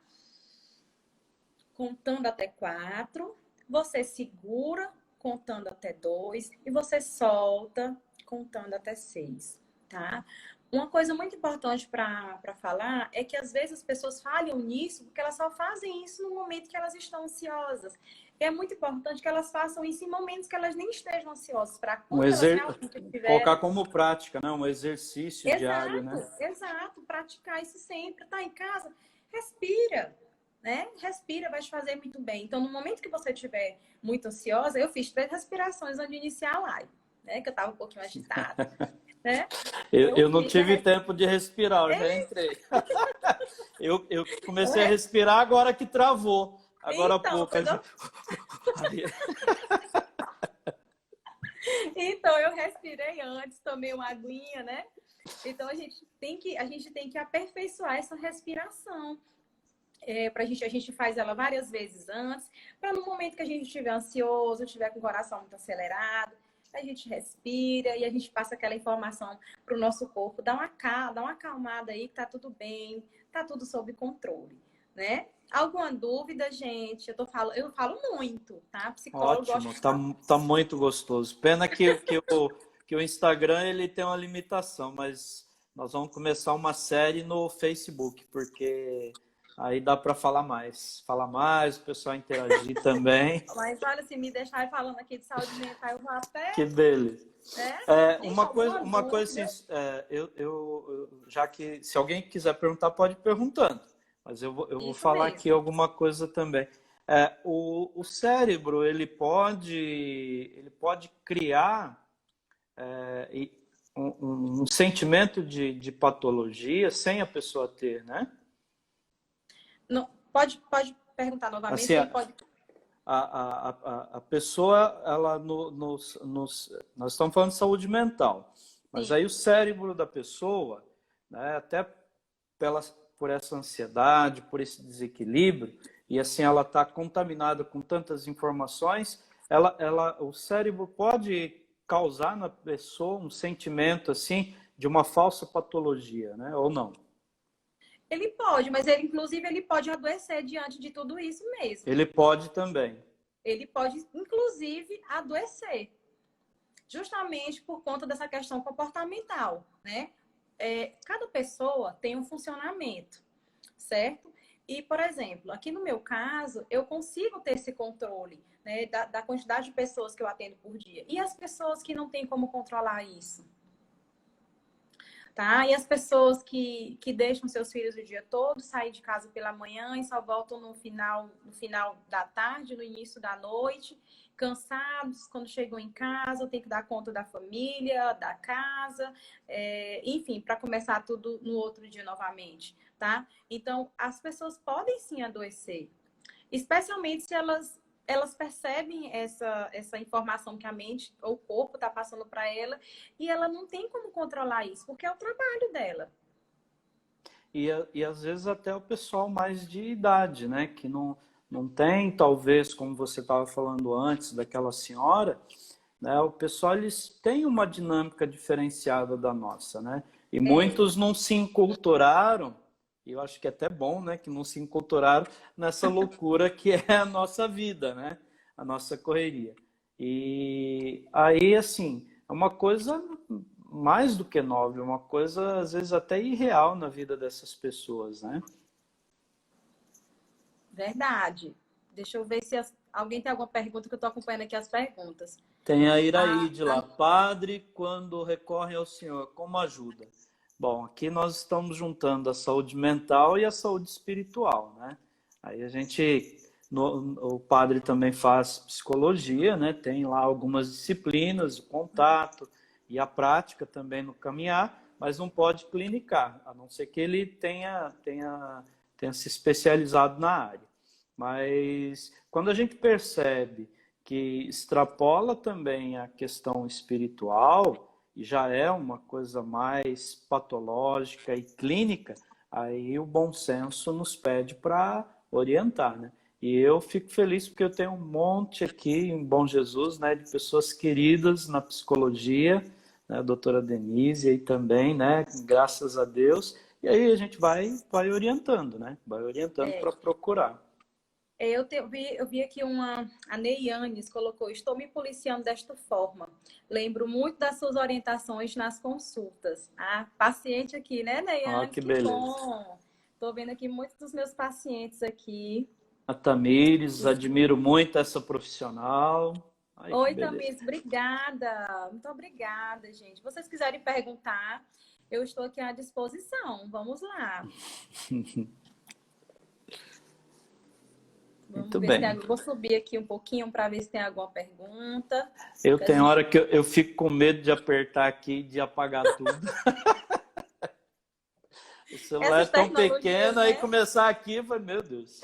contando até 4, você segura contando até 2 e você solta contando até 6, tá? Uma coisa muito importante para falar é que às vezes as pessoas falham nisso porque elas só fazem isso no momento que elas estão ansiosas. E é muito importante que elas façam isso em momentos que elas nem estejam ansiosas, para quando elas realmente estiverem... Colocar como prática, né? Um exercício Exato, diário, né? Exato, praticar isso sempre. Tá em casa, respira. Né? Respira, vai te fazer muito bem. Então, no momento que você estiver muito ansiosa, eu fiz 3 respirações antes de iniciar a live, né? Que eu estava um pouquinho agitada, né? Eu não tive tempo de respirar, eu já entrei. Eu comecei a respirar agora que travou. Agora há pouco. Então, eu respirei antes, tomei uma aguinha, né? Então, a gente tem que aperfeiçoar essa respiração. A gente faz ela várias vezes antes, para no momento que a gente estiver ansioso, estiver com o coração muito acelerado, a gente respira e a gente passa aquela informação para o nosso corpo, dá uma acalmada aí que tá tudo bem, tá tudo sob controle, né? Alguma dúvida, gente? Eu falo muito, tá? Psicólogo ótimo, tá muito gostoso. Pena que o Instagram ele tem uma limitação, mas nós vamos começar uma série no Facebook, porque aí dá para falar mais, o pessoal interagir também. Mas olha, se me deixar falando aqui de saúde mental, eu vou até... Que beleza. Uma coisa assim, já que se alguém quiser perguntar, pode ir perguntando, mas eu vou falar mesmo aqui alguma coisa também. O cérebro ele pode criar um sentimento de patologia sem a pessoa ter, né? Não, pode perguntar novamente. Assim, a pessoa, ela nós estamos falando de saúde mental, mas sim, aí o cérebro da pessoa, né, até por essa ansiedade, por esse desequilíbrio, e assim ela está contaminada com tantas informações, o cérebro pode causar na pessoa um sentimento assim de uma falsa patologia, né, ou não? Ele pode, mas inclusive ele pode adoecer diante de tudo isso mesmo. Ele pode também. Ele pode, inclusive, adoecer. Justamente por conta dessa questão comportamental, né? Cada pessoa tem um funcionamento, certo? E, por exemplo, aqui no meu caso, eu consigo ter esse controle, né, da quantidade de pessoas que eu atendo por dia. E as pessoas que não têm como controlar isso? Tá? E as pessoas que deixam seus filhos o dia todo, saem de casa pela manhã e só voltam no final da tarde, no início da noite, cansados, quando chegam em casa, tem que dar conta da família, da casa, enfim, para começar tudo no outro dia novamente, tá? Então, as pessoas podem sim adoecer, especialmente se elas percebem essa informação que a mente ou o corpo está passando para ela e ela não tem como controlar isso, porque é o trabalho dela. E às vezes até o pessoal mais de idade, né? Que não tem, talvez, como você estava falando antes, daquela senhora, né? O pessoal, eles têm uma dinâmica diferenciada da nossa, né? E muitos não se enculturaram. E eu acho que é até bom, né, que não se enculturaram nessa loucura que é a nossa vida, né? A nossa correria. E aí, assim, é uma coisa mais do que nobre, uma coisa, às vezes, até irreal na vida dessas pessoas, né? Verdade. Deixa eu ver se alguém tem alguma pergunta, que eu estou acompanhando aqui as perguntas. Tem a Iraíde lá. Padre, quando recorre ao Senhor, como ajuda? Bom, aqui nós estamos juntando a saúde mental e a saúde espiritual, né? Aí a gente, o padre também faz psicologia, né? Tem lá algumas disciplinas, o contato e a prática também no caminhar, mas não pode clinicar, a não ser que ele tenha se especializado na área. Mas quando a gente percebe que extrapola também a questão espiritual, e já é uma coisa mais patológica e clínica, aí o bom senso nos pede para orientar, né? E eu fico feliz porque eu tenho um monte aqui em Bom Jesus, né, de pessoas queridas na psicologia, né, a doutora Denise aí também, né, graças a Deus. E aí a gente vai orientando, né? Vai orientando para procurar. Eu vi aqui a Neianes colocou: estou me policiando desta forma. Lembro muito das suas orientações nas consultas. Ah, paciente aqui, né, Neianes? Que Que beleza. bom. Estou vendo aqui muitos dos meus pacientes aqui. A Tamires, admiro muito essa profissional. Ai, Oi, Tamires, obrigada. Muito obrigada, gente. Se vocês quiserem perguntar, eu estou aqui à disposição. Vamos lá. Muito bem. Vou subir aqui um pouquinho para ver se tem alguma pergunta. Eu tenho hora que eu fico com medo de apertar aqui e de apagar tudo. O celular é tão pequeno, né? Aí começar aqui, eu falei, meu Deus.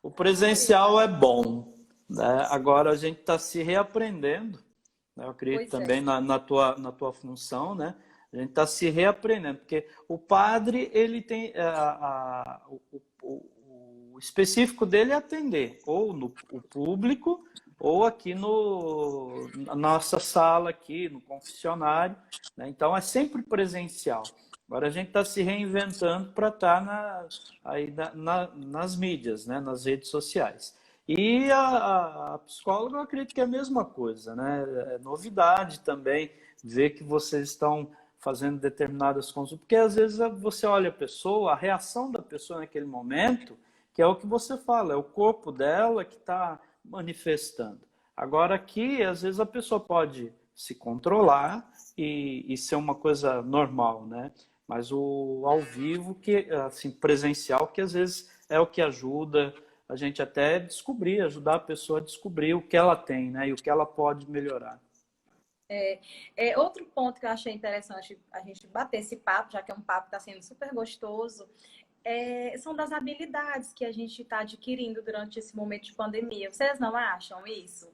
O presencial é bom, né? Agora a gente está se reaprendendo, né? Eu acredito também na tua função, né? A gente está se reaprendendo, porque o padre, ele tem o específico dele é atender, ou no o público, ou aqui na nossa sala, aqui no confessionário, né? Então é sempre presencial. Agora a gente está se reinventando para estar nas mídias, né? Nas redes sociais. E a psicóloga, eu acredito que é a mesma coisa, né? É novidade também ver que vocês estão fazendo determinadas consultas, porque às vezes você olha a pessoa, a reação da pessoa naquele momento, que é o que você fala, é o corpo dela que está manifestando. Agora aqui, às vezes a pessoa pode se controlar e ser uma coisa normal, né? Mas o ao vivo, que assim, presencial, que às vezes é o que ajuda a gente até descobrir, ajudar a pessoa a descobrir o que ela tem, né? E o que ela pode melhorar. Outro ponto que eu achei interessante a gente bater esse papo, já que é um papo que está sendo super gostoso, são das habilidades que a gente está adquirindo durante esse momento de pandemia. Vocês não acham isso?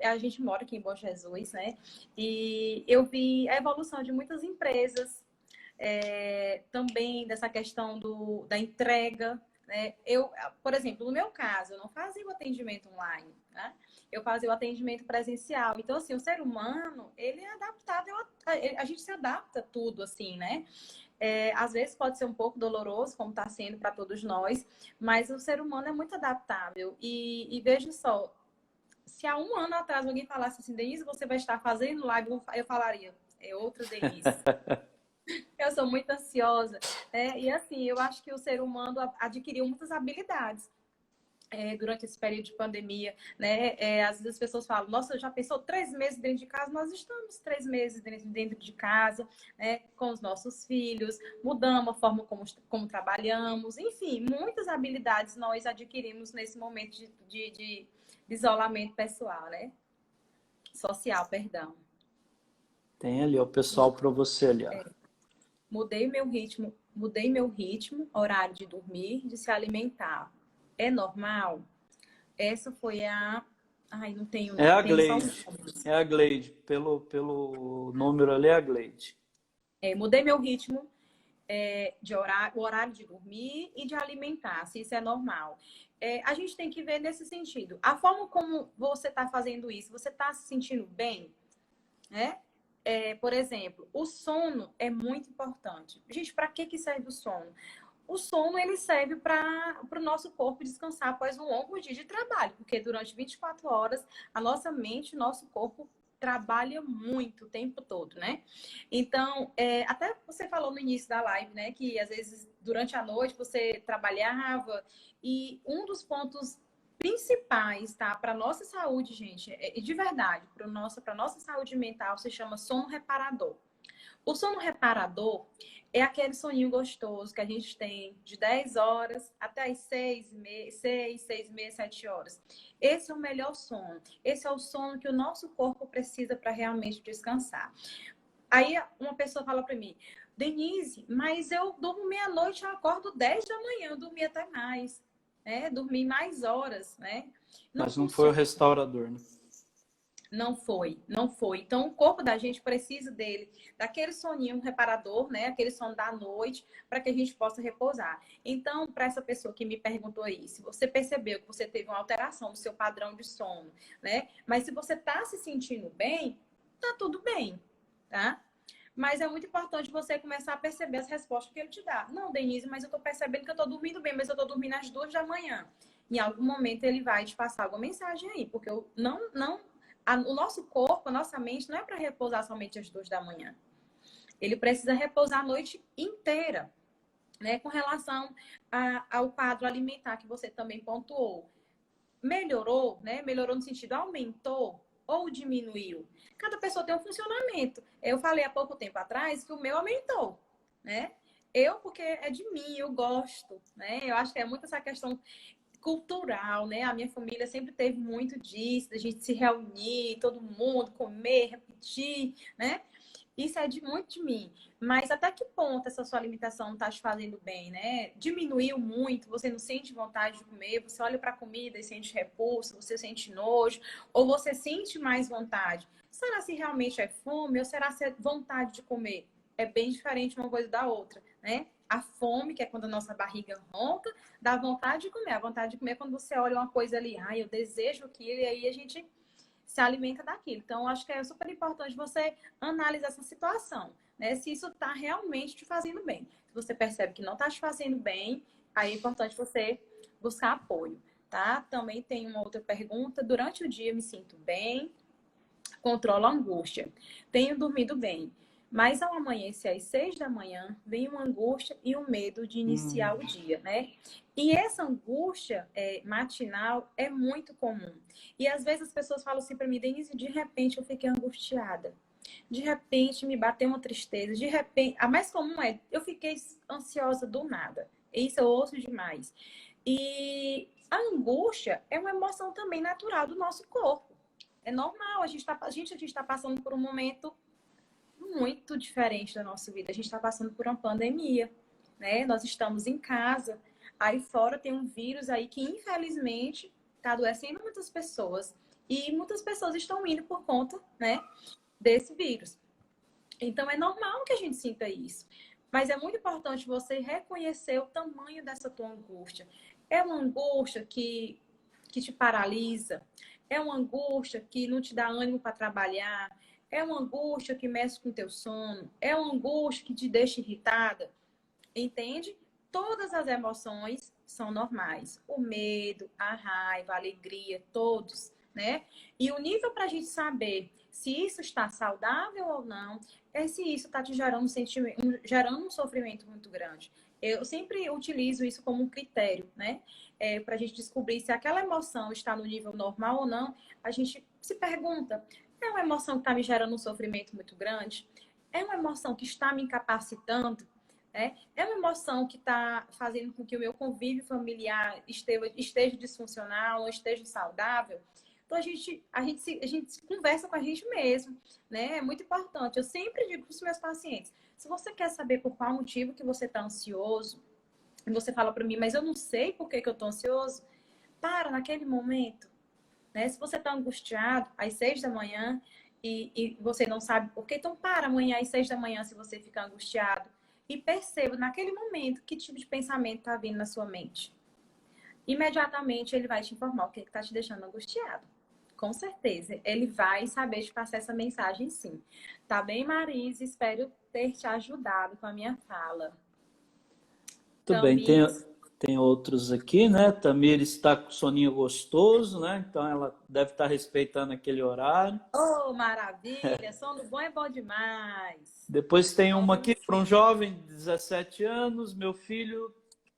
A gente mora aqui em Bom Jesus, né? E eu vi a evolução de muitas empresas, também dessa questão da entrega, né? Por exemplo, no meu caso, eu não fazia o atendimento online, né? Eu fazia o atendimento presencial. Então, assim, o ser humano, ele é adaptado, a gente se adapta a tudo, assim, né? Às vezes pode ser um pouco doloroso, como está sendo para todos nós, mas o ser humano é muito adaptável. E veja só, se há um ano atrás alguém falasse assim, Denise, você vai estar fazendo live, eu falaria, é outra Denise. Eu sou muito ansiosa, né? E assim, eu acho que o ser humano adquiriu muitas habilidades durante esse período de pandemia, né? Às vezes as pessoas falam, nossa, já pensou 3 meses dentro de casa? Nós estamos 3 meses dentro de casa, né? Com os nossos filhos, mudamos a forma como trabalhamos, enfim, muitas habilidades nós adquirimos nesse momento de isolamento pessoal, né? Social, perdão. Tem ali o pessoal para você ali, ó. Mudei meu ritmo, horário de dormir, de se alimentar. É normal? Essa foi Ai, não tenho. É a Gleide. É a Gleide. Pelo número ali é a Gleide. Mudei meu ritmo o horário de dormir e de alimentar, se isso é normal. A gente tem que ver nesse sentido. A forma como você está fazendo isso, você está se sentindo bem? Né? Por exemplo, o sono é muito importante. Gente, para que serve o sono? O sono, ele serve para o nosso corpo descansar após um longo dia de trabalho, porque durante 24 horas, a nossa mente, nosso corpo trabalha muito o tempo todo, né? Então, até você falou no início da live, né? Que às vezes durante a noite você trabalhava e um dos pontos principais, tá? Para nossa saúde, gente, de verdade, para nossa saúde mental, se chama sono reparador. O sono reparador é aquele soninho gostoso que a gente tem de 10 horas até as 6h30, 7 horas. Esse é o melhor sono. Esse é o sono que o nosso corpo precisa para realmente descansar. Aí uma pessoa fala para mim, Denise, mas eu durmo meia-noite, eu acordo 10 da manhã, eu dormi até mais, né? Dormi mais horas, né? Mas não foi o restaurador, né? Não foi, não foi. Então, o corpo da gente precisa dele, daquele soninho reparador, né? Aquele sono da noite, para que a gente possa repousar. Então, para essa pessoa que me perguntou aí, se você percebeu que você teve uma alteração no seu padrão de sono, né? Mas se você está se sentindo bem, tá tudo bem, tá? Mas é muito importante você começar a perceber as respostas que ele te dá. Não, Denise, mas eu tô percebendo que eu tô dormindo bem, mas eu tô dormindo às 2 da manhã. Em algum momento ele vai te passar alguma mensagem aí, porque eu o nosso corpo, a nossa mente não é para repousar somente às 2 da manhã. Ele precisa repousar a noite inteira, né? Com relação ao quadro alimentar que você também pontuou. Melhorou, né? Melhorou no sentido, aumentou ou diminuiu? Cada pessoa tem um funcionamento. Eu falei há pouco tempo atrás que o meu aumentou, né? Porque é de mim, eu gosto, né? Eu acho que é muito essa questão cultural, né? A minha família sempre teve muito disso, da gente se reunir, todo mundo comer, repetir, né? Isso é muito de mim. Mas até que ponto essa sua alimentação está te fazendo bem, né? Diminuiu muito, você não sente vontade de comer, você olha para a comida e sente repulso, você sente nojo, ou você sente mais vontade. Será se realmente é fome ou será se é vontade de comer? É bem diferente uma coisa da outra, né? A fome, que é quando a nossa barriga ronca, dá vontade de comer. A vontade de comer é quando você olha uma coisa ali, ai, eu desejo aquilo, e aí a gente se alimenta daquilo. Então, acho que é super importante você analisar essa situação, né? Se isso está realmente te fazendo bem. Se você percebe que não está te fazendo bem, aí é importante você buscar apoio, tá? Também tem uma outra pergunta. Durante o dia eu me sinto bem, controlo a angústia, tenho dormido bem. Mas ao amanhecer às 6 da manhã, vem uma angústia e um medo de iniciar o dia, né? E essa angústia matinal é muito comum. E às vezes as pessoas falam assim para mim, Denise, de repente eu fiquei angustiada. De repente me bateu uma tristeza. De repente, a mais comum é, eu fiquei ansiosa do nada. Isso eu ouço demais. E a angústia é uma emoção também natural do nosso corpo. É normal, a gente está passando por um momento muito diferente da nossa vida. A gente está passando por uma pandemia, né? Nós estamos em casa. Aí fora tem um vírus aí que, infelizmente, está adoecendo muitas pessoas. E muitas pessoas estão indo por conta, né, desse vírus. Então, é normal que a gente sinta isso. Mas é muito importante você reconhecer o tamanho dessa tua angústia. É uma angústia que te paralisa. É uma angústia que não te dá ânimo para trabalhar. É uma angústia que mexe com o teu sono. É uma angústia que te deixa irritada. Entende? Todas as emoções são normais. O medo, a raiva, a alegria, todos, né? E o nível para a gente saber se isso está saudável ou não é se isso está te gerando gerando um sofrimento muito grande. Eu sempre utilizo isso como um critério, né? Para a gente descobrir se aquela emoção está no nível normal ou não. A gente se pergunta: é uma emoção que está me gerando um sofrimento muito grande? É uma emoção que está me incapacitando? É uma emoção que está fazendo com que o meu convívio familiar esteja disfuncional, não esteja saudável. Então, a gente conversa com a gente mesmo, né? É muito importante. Eu sempre digo para os meus pacientes, se você quer saber por qual motivo que você está ansioso, e você fala para mim, mas eu não sei por que eu estou ansioso, para naquele momento, né? Se você está angustiado às 6 da manhã e você não sabe por quê, então para amanhã às 6 da manhã se você ficar angustiado e perceba naquele momento que tipo de pensamento está vindo na sua mente. Imediatamente ele vai te informar o que está te deixando angustiado. Com certeza, ele vai saber te passar essa mensagem sim. Tá bem, Marisa? Espero ter te ajudado com a minha fala. Tudo bem, Tem outros aqui, né? Tamir está com soninho gostoso, né? Então ela deve estar respeitando aquele horário. Oh, maravilha! Sono bom é bom demais. Depois tem uma Vamos aqui para um jovem de 17 anos, meu filho,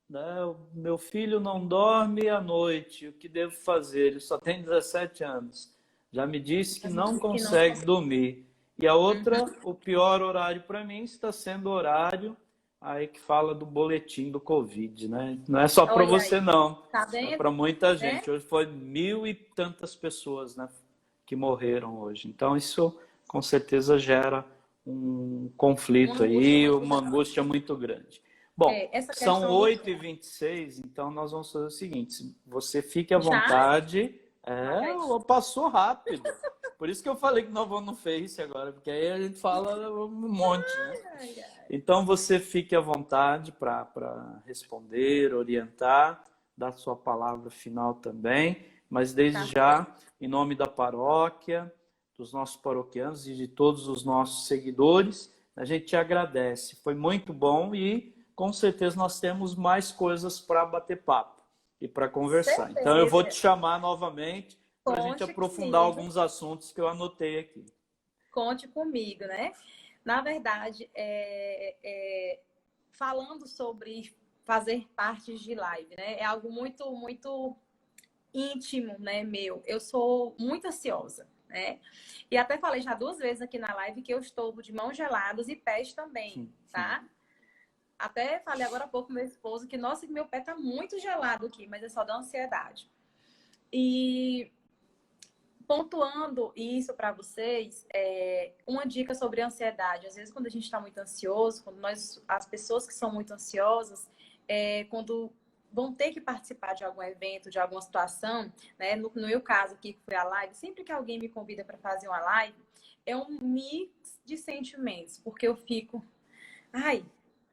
né? O meu filho não dorme à noite. O que devo fazer? Ele só tem 17 anos. Já me disse que não que não consegue consegue. dormir. E a outra, Uhum. o pior horário para mim está sendo o horário aí que fala do boletim do Covid, né? Não é só para Olha você, aí, não. tá É vendo? para muita Né? gente. Hoje foi 1.000 e tantas pessoas, né, que morreram hoje. Então, isso com certeza gera um Uma conflito angústia aí, muito uma grande. angústia muito grande. Bom, Essa são questão do 8h26, então nós vamos fazer o seguinte: você fique à já, vontade. olha aí. Passou rápido. Por isso que eu falei que nós vamos no Face agora, porque aí a gente fala um monte, né? Ai, ai. Então você fique à vontade para responder, orientar, dar sua palavra final também, mas desde Tá já, certo. em nome da paróquia, dos nossos paroquianos e de todos os nossos seguidores, a gente te agradece. Foi muito bom e com certeza nós temos mais coisas para bater papo e para conversar. Então eu vou te Certeza. chamar novamente para a gente Conte aprofundar comigo. alguns assuntos que eu anotei aqui. Conte comigo, né? Na verdade, falando sobre fazer partes de live, né? É algo muito, muito íntimo, né, meu. Eu sou muito ansiosa, né? E até falei já 2 vezes aqui na live que eu estou de mãos geladas e pés também, tá? Até falei agora há pouco com meu esposo que, nossa, meu pé tá muito gelado aqui, mas é só da ansiedade. E pontuando isso para vocês, uma dica sobre ansiedade. Às vezes, quando a gente está muito ansioso, as pessoas que são muito ansiosas, quando vão ter que participar de algum evento, de alguma situação, né? No meu caso aqui, que foi a live, sempre que alguém me convida para fazer uma live, é um mix de sentimentos, porque eu fico, ai,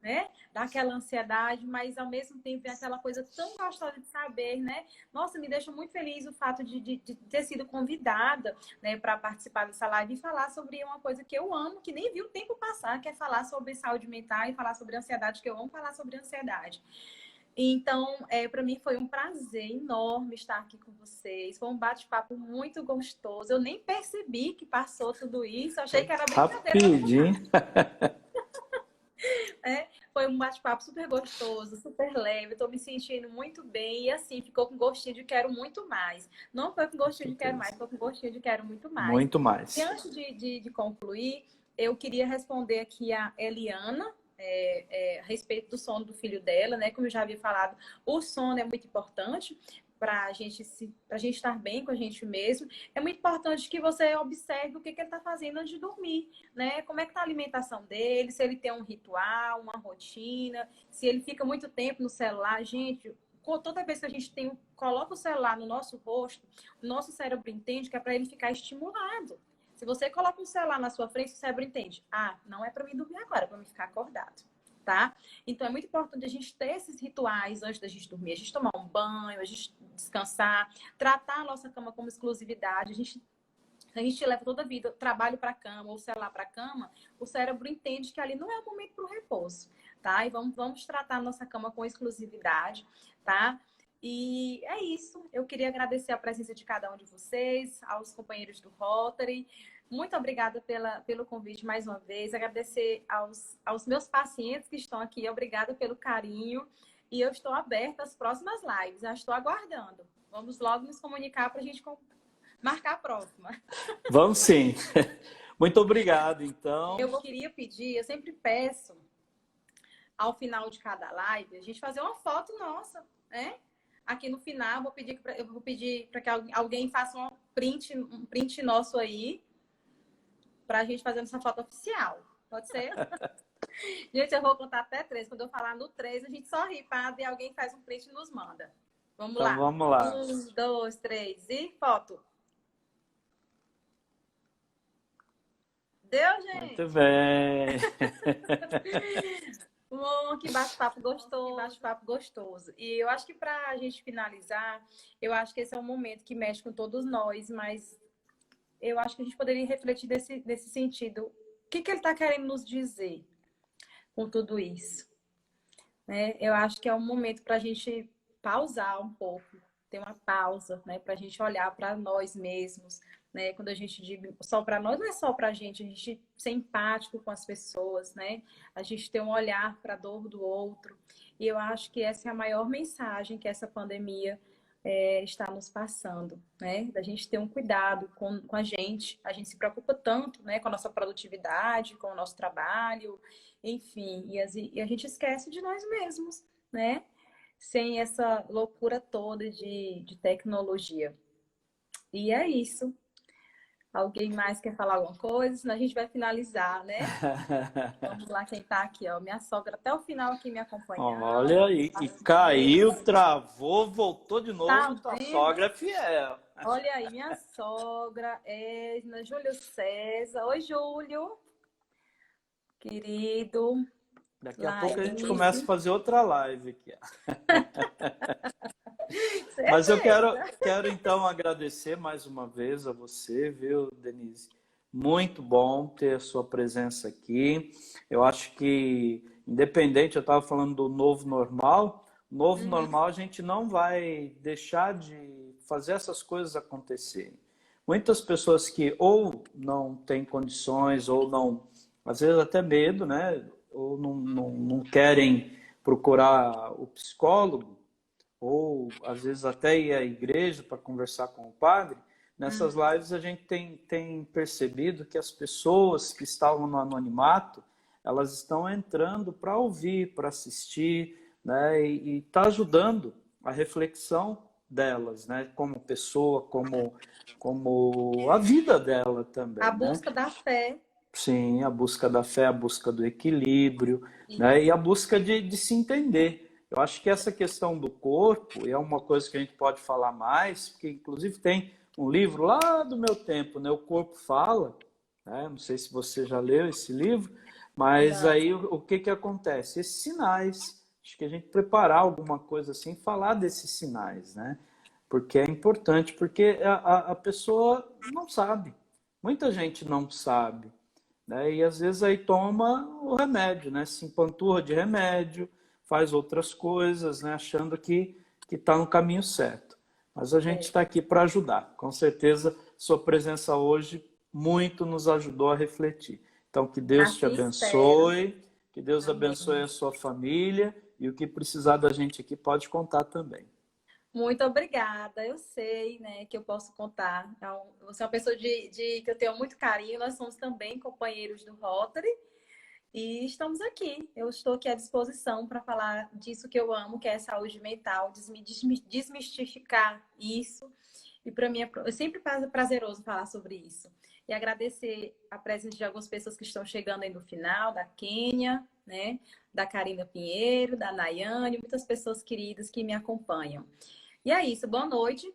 né? Dá aquela ansiedade, mas ao mesmo tempo é aquela coisa tão gostosa de saber, né? Nossa, me deixa muito feliz o fato de ter sido convidada, né, para participar dessa live e falar sobre uma coisa que eu amo, que nem vi o tempo passar, que é falar sobre saúde mental e falar sobre ansiedade, que eu amo falar sobre ansiedade. Então, para mim foi um prazer enorme estar aqui com vocês. Foi um bate-papo muito gostoso. Eu nem percebi que passou tudo isso. Achei que era brincadeira no Rapidinho. Foi um bate-papo super gostoso, super leve. Estou me sentindo muito bem e assim, ficou com gostinho de quero muito mais. Não foi com Com gostinho de quero mais, certeza. foi com gostinho de quero muito mais. Muito E mais. antes de concluir, eu queria responder aqui a Eliana. A respeito do sono do filho dela, né? Como eu já havia falado, o sono é muito importante para a gente estar bem com a gente mesmo. É muito importante que você observe o que ele está fazendo antes de dormir, né? Como é que tá a alimentação dele, se ele tem um ritual, uma rotina, se ele fica muito tempo no celular. Gente, toda vez que a gente coloca o celular no nosso rosto, o nosso cérebro entende que é para ele ficar estimulado. Se você coloca um celular na sua frente, o cérebro entende. Ah, não é para mim dormir agora, é para mim ficar acordado. Tá? Então é muito importante a gente ter esses rituais antes da gente dormir, a gente tomar um banho, a gente descansar, tratar a nossa cama como exclusividade. A gente leva toda a vida trabalho para a cama ou celular para a cama, o cérebro entende que ali não é o momento para o repouso, tá? E vamos tratar a nossa cama com exclusividade, tá? E é isso. Eu queria agradecer a presença de cada um de vocês, aos companheiros do Rotary. Muito obrigada pelo convite mais uma vez. Agradecer aos meus pacientes que estão aqui. Obrigada pelo carinho. E eu estou aberta às próximas lives. Já estou aguardando. Vamos logo nos comunicar para a gente marcar a próxima. Vamos sim. Muito obrigado, então. Queria pedir, eu sempre peço, ao final de cada live, a gente fazer uma foto nossa, né? Aqui no final, eu vou pedir para que alguém faça um print nosso aí, para a gente fazer essa foto oficial. Pode ser? Gente, eu vou contar até 3. Quando eu falar no 3, a gente só ri, para e alguém faz um print e nos manda. Vamos Então lá. vamos lá. 1, 2, 3 e foto. Deu, gente? Muito bem. Que bate-papo gostoso. E eu acho que para a gente finalizar, eu acho que esse é um momento que mexe com todos nós, mas eu acho que a gente poderia refletir nesse sentido. O que ele está querendo nos dizer com tudo isso? né? Eu acho que é um momento para a gente pausar um pouco, ter uma pausa, né? Para a gente olhar para nós mesmos, né? Quando a gente diz só para nós, não é só para a gente ser empático com as pessoas, né? A gente ter um olhar para a dor do outro. E eu acho que essa é a maior mensagem que essa pandemia está nos passando, né? Da gente ter um cuidado com a gente se preocupa tanto, né, com a nossa produtividade, com o nosso trabalho, enfim, e a gente esquece de nós mesmos, né? Sem essa loucura toda de tecnologia. E é isso. Alguém mais quer falar alguma coisa? Senão a gente vai finalizar, né? Vamos lá, quem tá aqui, ó. Minha sogra até o final aqui me acompanhando. Olha aí, e caiu, travou, voltou de novo, Tá tua vendo? sogra é fiel. Olha aí, minha sogra, Edna, Júlio César. Oi, Júlio, querido. Daqui a pouco a gente Laís, começa a fazer outra live aqui. Mas eu certeza. quero então agradecer mais uma vez a você, viu, Denise? Muito bom ter a sua presença aqui. Eu acho que, independente, eu estava falando do novo normal a gente não vai deixar de fazer essas coisas acontecerem. Muitas pessoas que ou não têm condições, ou não, às vezes até medo, né? Ou não querem procurar o psicólogo, ou às vezes até ir à igreja para conversar com o padre, nessas lives a gente tem percebido que as pessoas que estavam no anonimato, elas estão entrando para ouvir, para assistir, né? E está ajudando a reflexão delas, né? Como pessoa, como a vida dela A também, né? busca da fé. Sim, a busca da fé, a busca do equilíbrio, né? E Isso. a busca de se entender. Eu acho que essa questão do corpo é uma coisa que a gente pode falar mais, porque inclusive tem um livro lá do meu tempo, né? O Corpo Fala, né? Não sei se você já leu esse livro, mas Não. aí o que que acontece? Esses sinais, acho que a gente preparar alguma coisa assim, falar desses sinais, né? Porque é importante, porque a pessoa não sabe. Muita gente não sabe, né? E às vezes aí toma o remédio, né? Se empanturra de remédio, faz outras coisas, né? Achando que está no caminho certo. Mas a gente É. está aqui para ajudar. Com certeza, sua presença hoje muito nos ajudou a refletir. Então, que Deus te Assim espero. abençoe, que Deus abençoe Amém. a sua família e o que precisar da gente aqui pode contar também. Muito obrigada. Eu sei, né, que eu posso contar. Então, você é uma pessoa que eu tenho muito carinho. Nós somos também companheiros do Rotary e estamos aqui. Eu estou aqui à disposição para falar disso que eu amo, que é saúde mental, desmistificar isso. E para mim é sempre prazeroso falar sobre isso. E agradecer a presença de algumas pessoas que estão chegando aí no final, da Quênia, né? Da Karina Pinheiro, da Nayane, muitas pessoas queridas que me acompanham. E é isso, boa noite.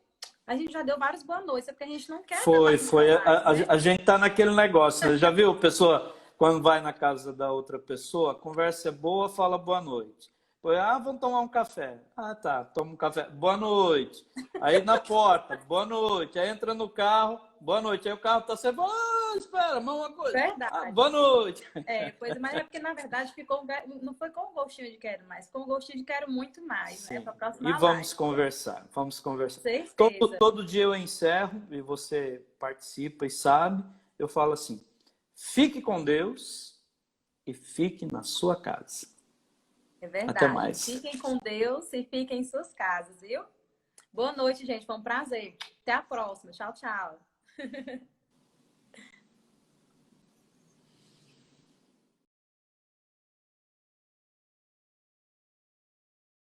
A gente já deu várias boas noites, é porque a gente não quer acabar nunca Foi. mais, né? A gente tá naquele negócio, né? Já viu, pessoa, quando vai na casa da outra pessoa, a conversa é boa, fala boa noite. Foi, vamos tomar um café. Ah, tá, toma um café. Boa noite. Aí na porta, boa noite. Aí entra no carro, boa noite. Aí o carro tá sempre, espera, mas uma coisa. Boa Verdade. noite. Mas é porque, na verdade, não foi com o gostinho de quero mais, com o gostinho de quero muito mais, né? Para a Sim. E próxima vamos live. conversar, vamos conversar. Certeza. Todo dia eu encerro e você participa e sabe, eu falo assim: fique com Deus e fique na sua casa. É Até verdade. mais. Fiquem com Deus e fiquem em suas casas, viu? Boa noite, gente. Foi um prazer. Até a próxima. Tchau, tchau.